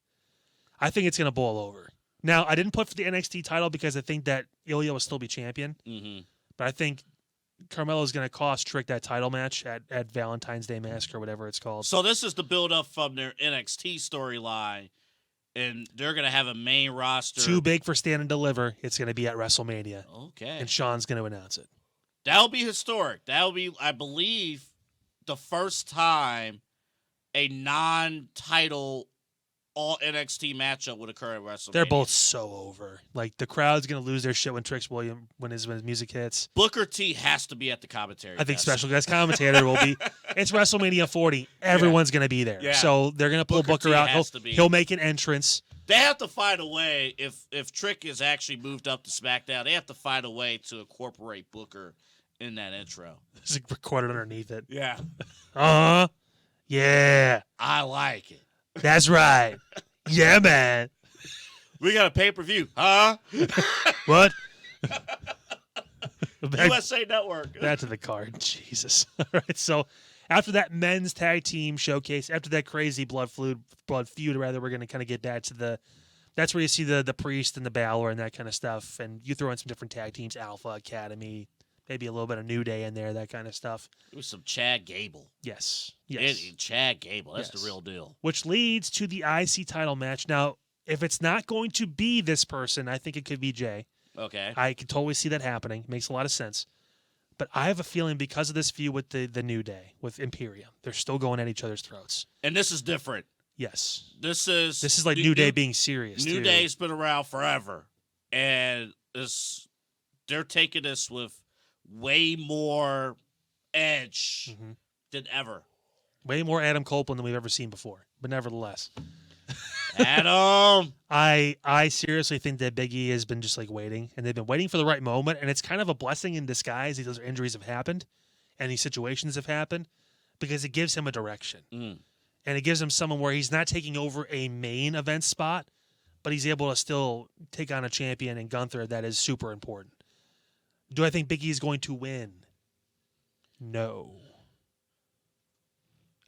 [SPEAKER 2] I think it's going to boil over. Now, I didn't put for the NXT title because I think that Ilya will still be champion.
[SPEAKER 3] Mm-hmm.
[SPEAKER 2] But I think Carmelo is going to cost Trick that title match at Valentine's Day Massacre, whatever it's called.
[SPEAKER 3] So this is the build-up from their NXT storyline, and they're going to have a main roster.
[SPEAKER 2] Too big for Stand and Deliver. It's going to be at WrestleMania.
[SPEAKER 3] Okay.
[SPEAKER 2] And Sean's going to announce it.
[SPEAKER 3] That'll be historic. That'll be, I believe, the first time a non-title all NXT matchup would occur at WrestleMania.
[SPEAKER 2] They're both so over. The crowd's going to lose their shit when when his music hits.
[SPEAKER 3] Booker T has to be at the commentary.
[SPEAKER 2] I think special guest commentator will be. It's WrestleMania 40. Everyone's going to be there.
[SPEAKER 3] Yeah.
[SPEAKER 2] So they're going to pull Booker out. He'll make an entrance.
[SPEAKER 3] They have to find a way, if Trick is actually moved up to SmackDown, they have to find a way to incorporate Booker in that intro.
[SPEAKER 2] It's recorded underneath it.
[SPEAKER 3] Yeah.
[SPEAKER 2] Yeah.
[SPEAKER 3] I like it.
[SPEAKER 2] That's right. Yeah, man.
[SPEAKER 3] We got a pay-per-view. Huh?
[SPEAKER 2] What?
[SPEAKER 3] USA Network.
[SPEAKER 2] Back to the card. Jesus. All right. So after that men's tag team showcase, after that crazy blood feud, we're going to kind of get back to that's where you see the Priest and the Balor and that kind of stuff. And you throw in some different tag teams, Alpha Academy, maybe a little bit of New Day in there, that kind of stuff.
[SPEAKER 3] It was some Chad Gable.
[SPEAKER 2] Yes.
[SPEAKER 3] Chad Gable. That's the real deal.
[SPEAKER 2] Which leads to the IC title match. Now, if it's not going to be this person, I think it could be Jay.
[SPEAKER 3] Okay.
[SPEAKER 2] I can totally see that happening. Makes a lot of sense. But I have a feeling because of this feud with the New Day, with Imperium, they're still going at each other's throats.
[SPEAKER 3] And this is different.
[SPEAKER 2] Yes.
[SPEAKER 3] This is
[SPEAKER 2] like New Day being serious.
[SPEAKER 3] New
[SPEAKER 2] too.
[SPEAKER 3] Day's been around forever. And they're taking this with way more edge than ever.
[SPEAKER 2] Way more Adam Copeland than we've ever seen before. But nevertheless.
[SPEAKER 3] Adam!
[SPEAKER 2] I seriously think that Big E has been just like waiting, and they've been waiting for the right moment, and it's kind of a blessing in disguise that those injuries have happened and these situations have happened because it gives him a direction. And it gives him someone where he's not taking over a main event spot, but he's able to still take on a champion in Gunther that is super important. Do I think Big E is going to win? No.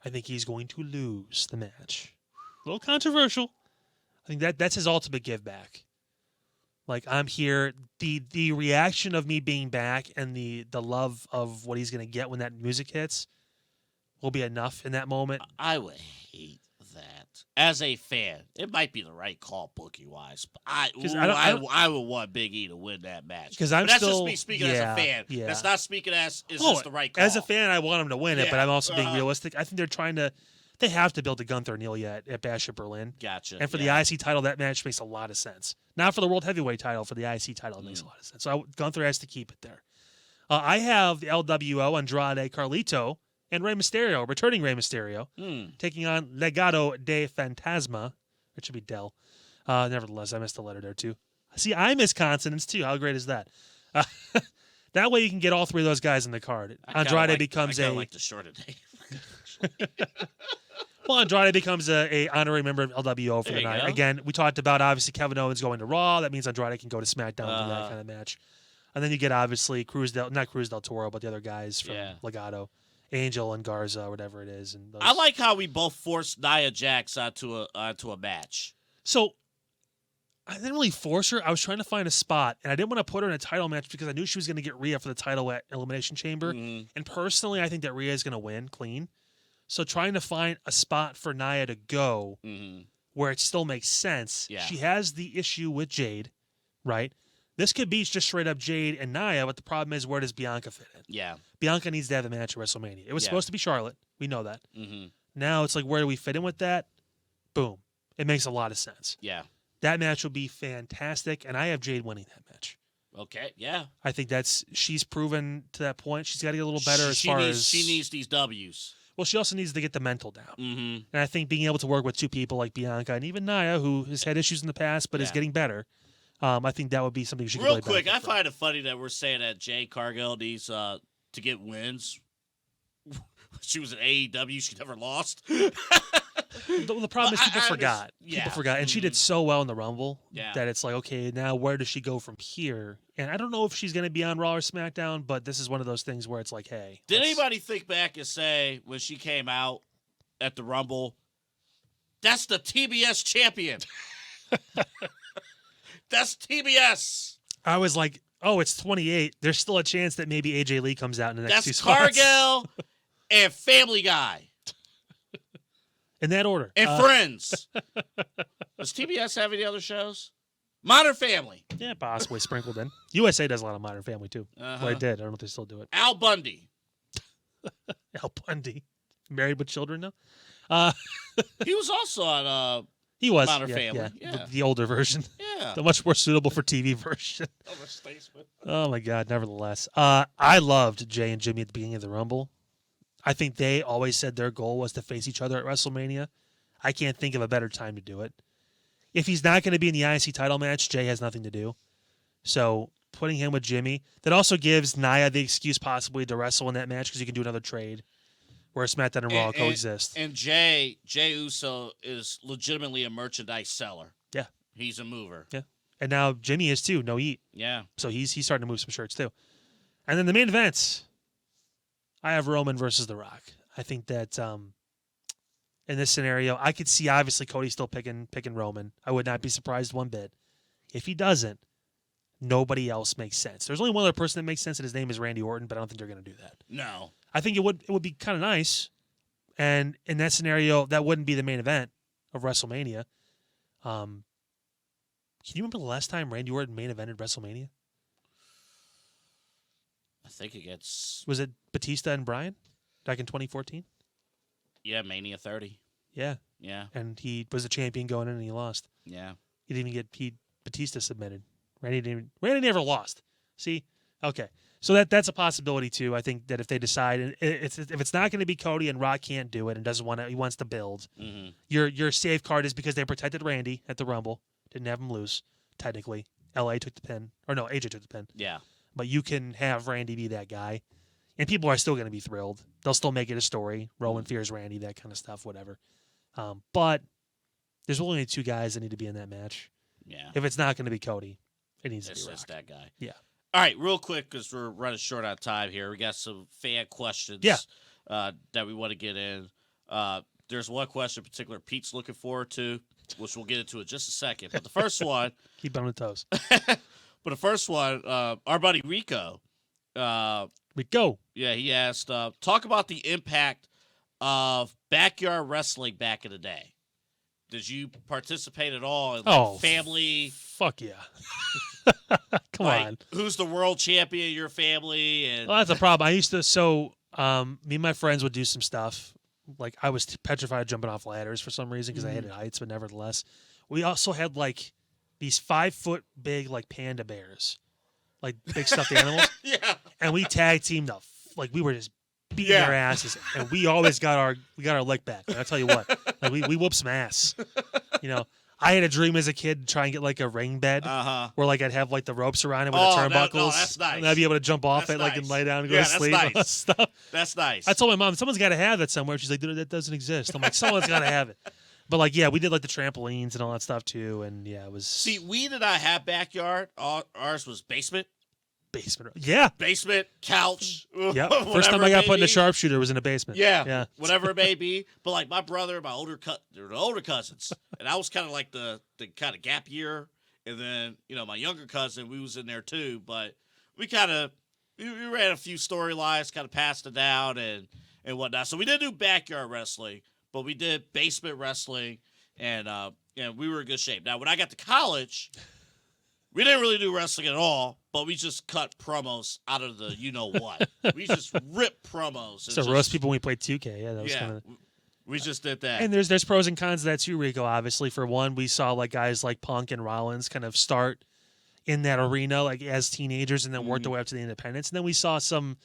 [SPEAKER 2] I think he's going to lose the match. A little controversial. I think that's his ultimate give back. Like, I'm here. The reaction of me being back and the love of what he's going to get when that music hits will be enough in that moment.
[SPEAKER 3] I would hate that. As a fan, it might be the right call booking-wise, but I would want Big E to win that match.
[SPEAKER 2] Because
[SPEAKER 3] that's just me speaking as a fan.
[SPEAKER 2] Yeah.
[SPEAKER 3] That's not speaking as, is this the right call?
[SPEAKER 2] As a fan, I want him to win it, but I'm also being realistic. I think they have to build a Gunther and Ilya at Bash at Berlin.
[SPEAKER 3] Gotcha.
[SPEAKER 2] And for the IC title, that match makes a lot of sense. Not for the World Heavyweight title, for the IC title, it makes a lot of sense. So Gunther has to keep it there. I have the LWO, Andrade, Carlito, and Rey Mysterio, returning Rey Mysterio, taking on Legado de Fantasma. It should be Del. Nevertheless, I missed a letter there, too. See, I miss consonants, too. How great is that? That way you can get all three of those guys in the card. Andrade becomes
[SPEAKER 3] I like the shorter name.
[SPEAKER 2] Well, Andrade becomes a honorary member of LWO for the night. Again, we talked about, obviously, Kevin Owens going to Raw. That means Andrade can go to SmackDown and do that kind of match. And then you get, obviously, not Cruz del Toro, but the other guys from Legado. Angel and Garza, whatever it is. And
[SPEAKER 3] I like how we both forced Nia Jax onto a match.
[SPEAKER 2] So, I didn't really force her. I was trying to find a spot, and I didn't want to put her in a title match because I knew she was going to get Rhea for the title at Elimination Chamber. And personally, I think that Rhea is going to win clean. So trying to find a spot for Nia to go where it still makes sense.
[SPEAKER 3] Yeah.
[SPEAKER 2] She has the issue with Jade, right? This could be just straight up Jade and Nia, but the problem is, where does Bianca fit in?
[SPEAKER 3] Yeah.
[SPEAKER 2] Bianca needs to have a match at WrestleMania. It was supposed to be Charlotte. We know that. Now it's like, where do we fit in with that? Boom. It makes a lot of sense.
[SPEAKER 3] Yeah.
[SPEAKER 2] That match will be fantastic, and I have Jade winning that match.
[SPEAKER 3] Okay, yeah.
[SPEAKER 2] I think she's proven to that point. She's got to get a little better
[SPEAKER 3] She needs these W's.
[SPEAKER 2] Well, she also needs to get the mental down. And I think being able to work with two people like Bianca and even Nia, who has had issues in the past but is getting better, I think that would be something she could
[SPEAKER 3] Real
[SPEAKER 2] really
[SPEAKER 3] quick, I
[SPEAKER 2] from.
[SPEAKER 3] find it funny that we're saying that Jade Cargill needs to get wins. She was in AEW. She never lost.
[SPEAKER 2] The problem is people forgot. People forgot. And she did so well in the Rumble that it's like, okay, now where does she go from here? And I don't know if she's going to be on Raw or SmackDown, but this is one of those things where it's like, hey.
[SPEAKER 3] Did anybody think back and say, when she came out at the Rumble, that's the TBS champion? That's TBS.
[SPEAKER 2] I was like, oh, it's 28. There's still a chance that maybe AJ Lee comes out in the next two spots.
[SPEAKER 3] That's Cargill and Family Guy.
[SPEAKER 2] In that order.
[SPEAKER 3] And Friends. Does TBS have any other shows? Modern Family.
[SPEAKER 2] Yeah, possibly sprinkled in. USA does a lot of Modern Family, too. Well, I did. I don't know if they still do it.
[SPEAKER 3] Al Bundy.
[SPEAKER 2] Al Bundy. Married with children now?
[SPEAKER 3] He was also on
[SPEAKER 2] he was
[SPEAKER 3] Modern Family. Yeah.
[SPEAKER 2] The older version.
[SPEAKER 3] Yeah.
[SPEAKER 2] The much more suitable for TV version. Oh, my God. Nevertheless. I loved Jay and Jimmy at the beginning of the Rumble. I think they always said their goal was to face each other at WrestleMania. I can't think of a better time to do it. If he's not going to be in the IC title match, Jay has nothing to do. So putting him with Jimmy, that also gives Nia the excuse possibly to wrestle in that match because you can do another trade where SmackDown and Raw coexist.
[SPEAKER 3] And Jay Uso is legitimately a merchandise seller.
[SPEAKER 2] Yeah.
[SPEAKER 3] He's a mover.
[SPEAKER 2] Yeah. And now Jimmy is too, no eat.
[SPEAKER 3] Yeah.
[SPEAKER 2] So he's starting to move some shirts too. And then the main events, I have Roman versus The Rock. I think that in this scenario, I could see obviously Cody still picking Roman. I would not be surprised one bit. If he doesn't, nobody else makes sense. There's only one other person that makes sense, and his name is Randy Orton, but I don't think they're going to do that.
[SPEAKER 3] No.
[SPEAKER 2] I think it would be kind of nice. And in that scenario, that wouldn't be the main event of WrestleMania. Can you remember the last time Randy Orton main evented WrestleMania?
[SPEAKER 3] I think against
[SPEAKER 2] Was it Batista and Bryan back in 2014?
[SPEAKER 3] Mania 30.
[SPEAKER 2] Yeah.
[SPEAKER 3] Yeah,
[SPEAKER 2] And he was the champion going in and he lost.
[SPEAKER 3] yeah.
[SPEAKER 2] He didn't even get Batista submitted. Randy never lost. See? Okay. So that's a possibility too. I think that if they decide if it's not going to be Cody and Rock can't do it and he wants to build,
[SPEAKER 3] Mm-hmm.
[SPEAKER 2] your safeguard is because they protected Randy at the Rumble, didn't have him lose technically. LA took the pin, or no, AJ took the pin.
[SPEAKER 3] Yeah.
[SPEAKER 2] But you can have Randy be that guy, and people are still going to be thrilled. They'll still make it a story. Roman fears Randy, that kind of stuff, whatever. But there's only 2 guys that need to be in that match.
[SPEAKER 3] Yeah.
[SPEAKER 2] If it's not going to be Cody, it needs to
[SPEAKER 3] It's
[SPEAKER 2] be
[SPEAKER 3] just
[SPEAKER 2] Rock.
[SPEAKER 3] that guy.
[SPEAKER 2] Yeah.
[SPEAKER 3] All right, real quick, because we're running short on time here. We got some fan questions that we want to get in. There's one question in particular Pete's looking forward to, which we'll get into in just a second. But the first one...
[SPEAKER 2] Keep on the toes.
[SPEAKER 3] But the first one, our buddy Rico...
[SPEAKER 2] Rico.
[SPEAKER 3] Yeah, he asked, talk about the impact of backyard wrestling back in the day. Did you participate at all in family?
[SPEAKER 2] Fuck yeah. Come on.
[SPEAKER 3] Who's the world champion in your family? And
[SPEAKER 2] Well, that's a problem. I used to, me and my friends would do some stuff. Like, I was petrified of jumping off ladders for some reason because I hated heights, but nevertheless. We also had, like, these 5-foot big, like, panda bears. Like, big stuffed animals.
[SPEAKER 3] Yeah.
[SPEAKER 2] And we tag teamed up. Like, we were just beating their asses. And we always got our lick back. And I'll tell you what. Like, we whooped some ass. You know, I had a dream as a kid to try and get, like, a ring bed. Where, like, I'd have, like, the ropes around it with the turnbuckles.
[SPEAKER 3] That's nice.
[SPEAKER 2] And I'd be able to jump off it, like, and lay down and go to sleep.
[SPEAKER 3] That's
[SPEAKER 2] and all that stuff.
[SPEAKER 3] That's nice.
[SPEAKER 2] I told my mom, someone's got to have that somewhere. She's like, dude, that doesn't exist. I'm like, someone's got to have it. But, like, yeah, we did, like, the trampolines and all that stuff, too. And, yeah, it was...
[SPEAKER 3] See, we did not have backyard. Ours was basement.
[SPEAKER 2] Yeah.
[SPEAKER 3] Basement, couch.
[SPEAKER 2] Yeah. First time I got put in a sharpshooter was in a basement.
[SPEAKER 3] Yeah. Whatever it may be. But, like, my brother, my older cousins. And I was kind of like the kind of gap year. And then, you know, my younger cousin, we was in there, too. But we kind of... We ran a few storylines, kind of passed it down and whatnot. So we didn't do backyard wrestling. But we did basement wrestling, and we were in good shape. Now, when I got to college, we didn't really do wrestling at all, but we just cut promos out of the you-know-what. We just ripped promos.
[SPEAKER 2] So roast people when we played 2K. Yeah, that was kind of...
[SPEAKER 3] We just did that.
[SPEAKER 2] And there's pros and cons to that, too, Rico, obviously. For one, we saw, like, guys like Punk and Rollins kind of start in that arena, like, as teenagers and then work their way up to the independents. And then we saw some...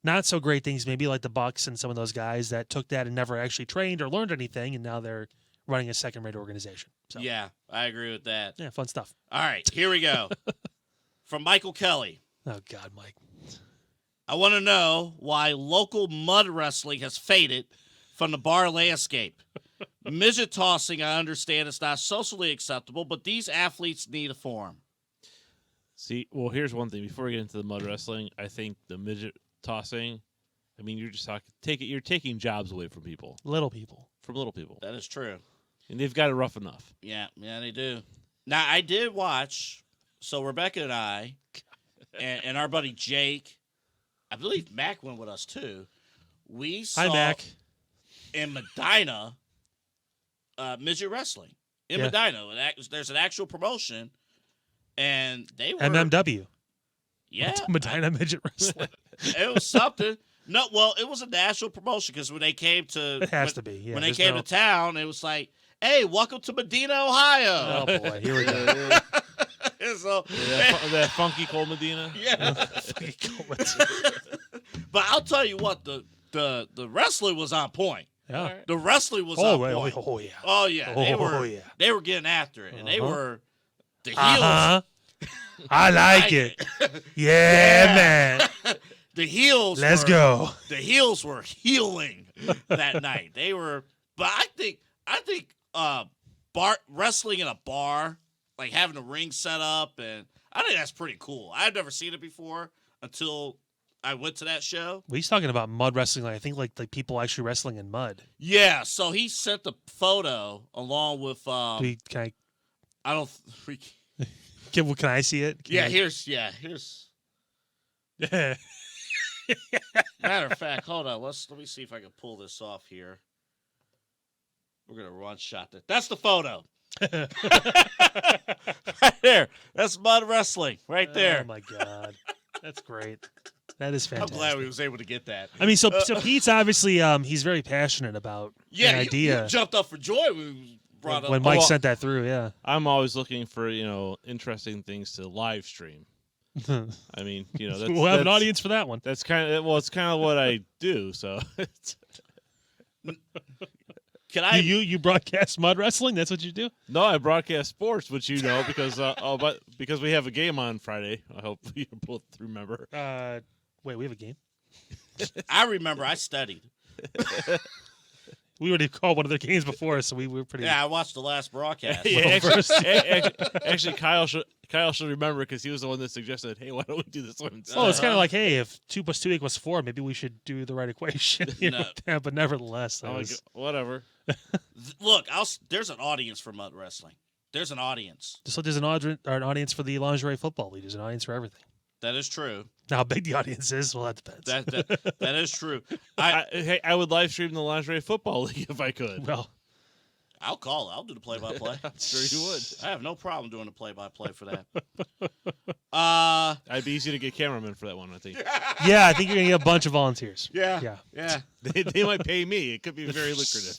[SPEAKER 2] not so great things, maybe like the Bucks and some of those guys that took that and never actually trained or learned anything, and now they're running a second-rate organization. So,
[SPEAKER 3] yeah, I agree with that.
[SPEAKER 2] Yeah, fun stuff.
[SPEAKER 3] All right, here we go. From Michael Kelly.
[SPEAKER 2] Oh, God, Mike.
[SPEAKER 3] I want to know why local mud wrestling has faded from the bar landscape. Midget tossing, I understand, is not socially acceptable, but these athletes need a form.
[SPEAKER 1] See, well, here's one thing. Before we get into the mud wrestling, I think the midget tossing, I mean, you're just talking. You're taking jobs away from people.
[SPEAKER 2] Little people.
[SPEAKER 1] From little people.
[SPEAKER 3] That is true.
[SPEAKER 1] And they've got it rough enough.
[SPEAKER 3] Yeah, they do. Now, I did watch, so Rebecca and I, and our buddy Jake, I believe Mac went with us too. We saw
[SPEAKER 2] Hi, Mac.
[SPEAKER 3] in Medina midget wrestling. In Medina, there's an actual promotion, and they were...
[SPEAKER 2] MMW.
[SPEAKER 3] Yeah.
[SPEAKER 2] Medina Midget Wrestling.
[SPEAKER 3] It was something. No, well, it was a national promotion because when they came to...
[SPEAKER 2] It has to be, yeah.
[SPEAKER 3] When they came to town, it was like, hey, welcome to Medina, Ohio.
[SPEAKER 2] Oh, boy. Here we go.
[SPEAKER 1] So, that funky Cole Medina?
[SPEAKER 3] Yeah.
[SPEAKER 2] Funky Cole Medina.
[SPEAKER 3] But I'll tell you what, the wrestling was on point.
[SPEAKER 2] Yeah.
[SPEAKER 3] The wrestling was on point.
[SPEAKER 2] Oh, yeah.
[SPEAKER 3] Oh, yeah. They were getting after it. And they were... The heels...
[SPEAKER 2] I like it. Yeah, man.
[SPEAKER 3] The heels.
[SPEAKER 2] Let's go.
[SPEAKER 3] The heels were healing that night. They were, but I think wrestling in a bar, like having a ring set up, and I think that's pretty cool. I've never seen it before until I went to that show.
[SPEAKER 2] Well, he's talking about mud wrestling. I think like people actually wrestling in mud.
[SPEAKER 3] Yeah. So he sent the photo along with.
[SPEAKER 2] Can I see it?
[SPEAKER 3] Here's. Matter of fact, hold on. Let me see if I can pull this off here. We're gonna one shot that. That's the photo. Right there. That's mud wrestling. Right there.
[SPEAKER 2] Oh my God, that's great. That is
[SPEAKER 3] I'm
[SPEAKER 2] fantastic.
[SPEAKER 3] glad we was able to get that.
[SPEAKER 2] I mean, so Pete's obviously he's very passionate about an idea.
[SPEAKER 3] He jumped up for joy when we brought
[SPEAKER 2] When
[SPEAKER 3] up.
[SPEAKER 2] Mike sent that through, yeah.
[SPEAKER 1] I'm always looking for interesting things to live stream. I mean, that's,
[SPEAKER 2] we'll have an audience for that one.
[SPEAKER 1] That's it's kind of what I do. So,
[SPEAKER 3] Can I?
[SPEAKER 2] You broadcast mud wrestling? That's what you do?
[SPEAKER 1] no, I broadcast sports, which because because we have a game on Friday. I hope you both remember.
[SPEAKER 2] Wait, we have a game?
[SPEAKER 3] I remember. I studied.
[SPEAKER 2] We already called one of their games before us, so we were pretty.
[SPEAKER 3] Yeah, I watched the last broadcast.
[SPEAKER 1] Yeah, actually, Kyle should remember because he was the one that suggested, "Hey, why don't we do this one?" Instead?
[SPEAKER 2] Oh, it's kind of like, hey, if 2 + 2 = 4, maybe we should do the right equation.
[SPEAKER 3] No.
[SPEAKER 2] But nevertheless, that
[SPEAKER 1] I'm like,
[SPEAKER 2] was...
[SPEAKER 1] whatever.
[SPEAKER 3] Look, there's an audience for mud wrestling. There's an audience.
[SPEAKER 2] Just like there's an audience for the lingerie football league. There's an audience for everything.
[SPEAKER 3] That is true.
[SPEAKER 2] Now, how big the audience is, well, that depends.
[SPEAKER 3] That is true.
[SPEAKER 1] I would live stream the lingerie football league if I could.
[SPEAKER 2] Well,
[SPEAKER 3] I'll call it. I'll do the play-by-play.
[SPEAKER 1] I'm sure you would.
[SPEAKER 3] I have no problem doing the play-by-play for that.
[SPEAKER 1] I'd be easy to get cameramen for that one, I think.
[SPEAKER 2] yeah, I think you're going to get a bunch of volunteers.
[SPEAKER 3] Yeah.
[SPEAKER 1] They might pay me. It could be very lucrative.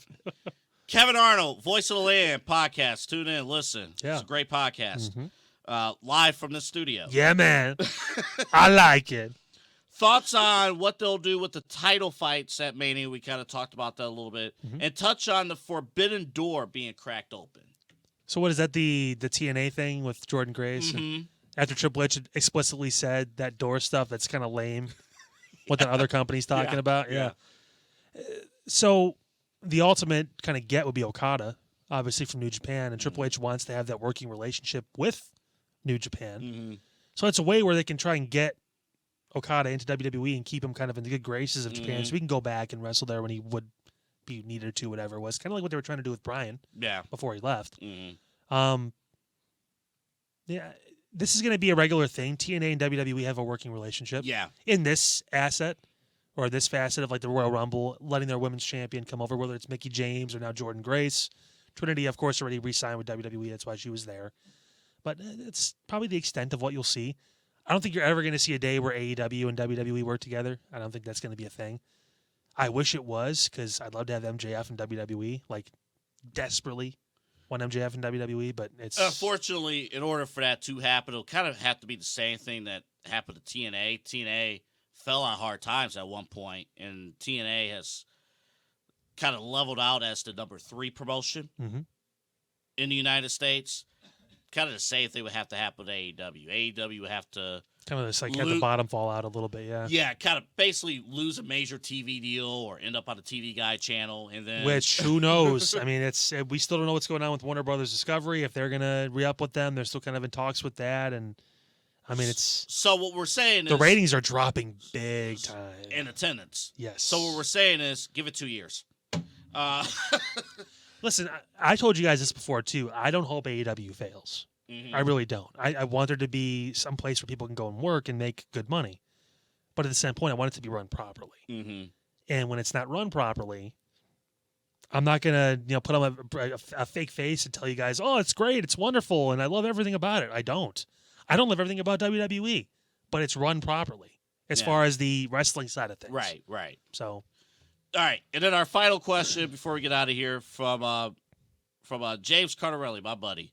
[SPEAKER 3] Kevin Arnold, Voice of the Land podcast. Tune in, listen.
[SPEAKER 2] Yeah.
[SPEAKER 3] It's a great podcast.
[SPEAKER 2] Mhm.
[SPEAKER 3] Live from the studio.
[SPEAKER 2] Yeah, man. I like it.
[SPEAKER 3] Thoughts on what they'll do with the title fights at Mania? We kind of talked about that a little bit.
[SPEAKER 2] Mhm.
[SPEAKER 3] And touch on the forbidden door being cracked open.
[SPEAKER 2] So what is that, the TNA thing with Jordan Grace?
[SPEAKER 3] Mhm.
[SPEAKER 2] After Triple H explicitly said that door stuff, that's kind of lame. What that other company's talking about. Yeah. So the ultimate kind of get would be Okada, obviously from New Japan. And Triple H wants to have that working relationship with New Japan.
[SPEAKER 3] Mhm.
[SPEAKER 2] So it's a way where they can try and get Okada into WWE and keep him kind of in the good graces of Japan, so we can go back and wrestle there when he would be needed to, whatever it was. Kind of like what they were trying to do with Bryan
[SPEAKER 3] Yeah.
[SPEAKER 2] before he left.
[SPEAKER 3] Mhm.
[SPEAKER 2] Yeah, this is going to be a regular thing. TNA and WWE have a working relationship.
[SPEAKER 3] Yeah.
[SPEAKER 2] In this asset or this facet of like the Royal Rumble, letting their women's champion come over, whether it's Mickie James or now Jordan Grace. Trinity, of course, already re-signed with WWE. That's why she was there. But it's probably the extent of what you'll see. I don't think you're ever going to see a day where AEW and WWE work together. I don't think that's going to be a thing. I wish it was, because I'd love to have MJF and WWE, like desperately want MJF and WWE, but it's...
[SPEAKER 3] Unfortunately, in order for that to happen, it'll kind of have to be the same thing that happened to TNA. TNA fell on hard times at one point, and TNA has kind of leveled out as the number 3 promotion in the United States. Kind of the same thing would have to happen with AEW. AEW would have to...
[SPEAKER 2] Kind of just like have the bottom fall out a little bit, yeah.
[SPEAKER 3] Yeah, kind of basically lose a major TV deal or end up on a TV Guide channel, and then...
[SPEAKER 2] Which, who knows? I mean, we still don't know what's going on with Warner Brothers Discovery. If they're going to re-up with them, they're still kind of in talks with that, and I mean, it's...
[SPEAKER 3] So what we're saying is...
[SPEAKER 2] The ratings are dropping big time.
[SPEAKER 3] In attendance.
[SPEAKER 2] Yes.
[SPEAKER 3] So what we're saying is, give it 2 years.
[SPEAKER 2] Listen, I told you guys this before, too. I don't hope AEW fails. I really don't. I want there to be some place where people can go and work and make good money. But at the same point, I want it to be run properly. And when it's not run properly, I'm not going to put on a fake face and tell you guys, oh, it's great, it's wonderful, and I love everything about it. I don't. I don't love everything about WWE, but it's run properly as far as the wrestling side of things.
[SPEAKER 3] Right.
[SPEAKER 2] So,
[SPEAKER 3] all right, and then our final question before we get out of here from James Cardarelli, my buddy.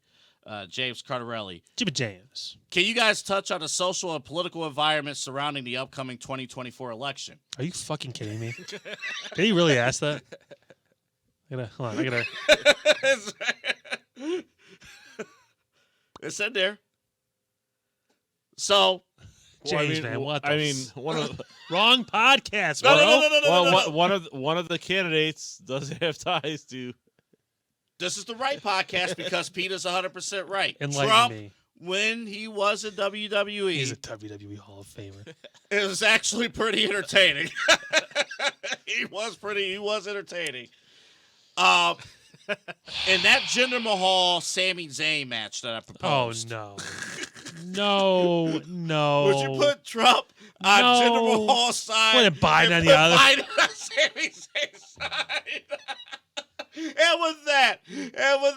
[SPEAKER 3] James Cardarelli.
[SPEAKER 2] Jimmy James.
[SPEAKER 3] Can you guys touch on the social and political environment surrounding the upcoming 2024 election?
[SPEAKER 2] Are you fucking kidding me? Did he really ask that? Hold on, I gotta.
[SPEAKER 3] It's in there. So,
[SPEAKER 2] James, man, what?
[SPEAKER 1] One of
[SPEAKER 2] wrong podcast,
[SPEAKER 3] No,
[SPEAKER 2] bro.
[SPEAKER 3] no.
[SPEAKER 1] one of the candidates does have ties to.
[SPEAKER 3] This is the right podcast because Pete is 100% right.
[SPEAKER 2] Enlighten
[SPEAKER 3] Trump,
[SPEAKER 2] me.
[SPEAKER 3] when he was in WWE,
[SPEAKER 2] He's a WWE Hall of Famer.
[SPEAKER 3] it was actually pretty entertaining. He was entertaining. In that Jinder Mahal Sami Zayn match that I proposed.
[SPEAKER 2] Oh no.
[SPEAKER 3] Would you put Trump on Jinder Mahal's side?
[SPEAKER 2] Put Biden on the other.
[SPEAKER 3] Biden on Sami Zayn's side. And with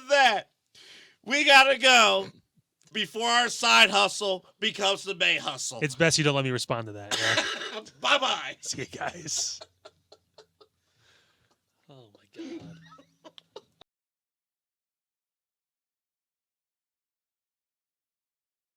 [SPEAKER 3] that, we gotta go. before our side hustle becomes the May hustle.
[SPEAKER 2] It's best you don't let me respond to that. Yeah.
[SPEAKER 3] Bye-bye.
[SPEAKER 2] See you guys. Oh, my God.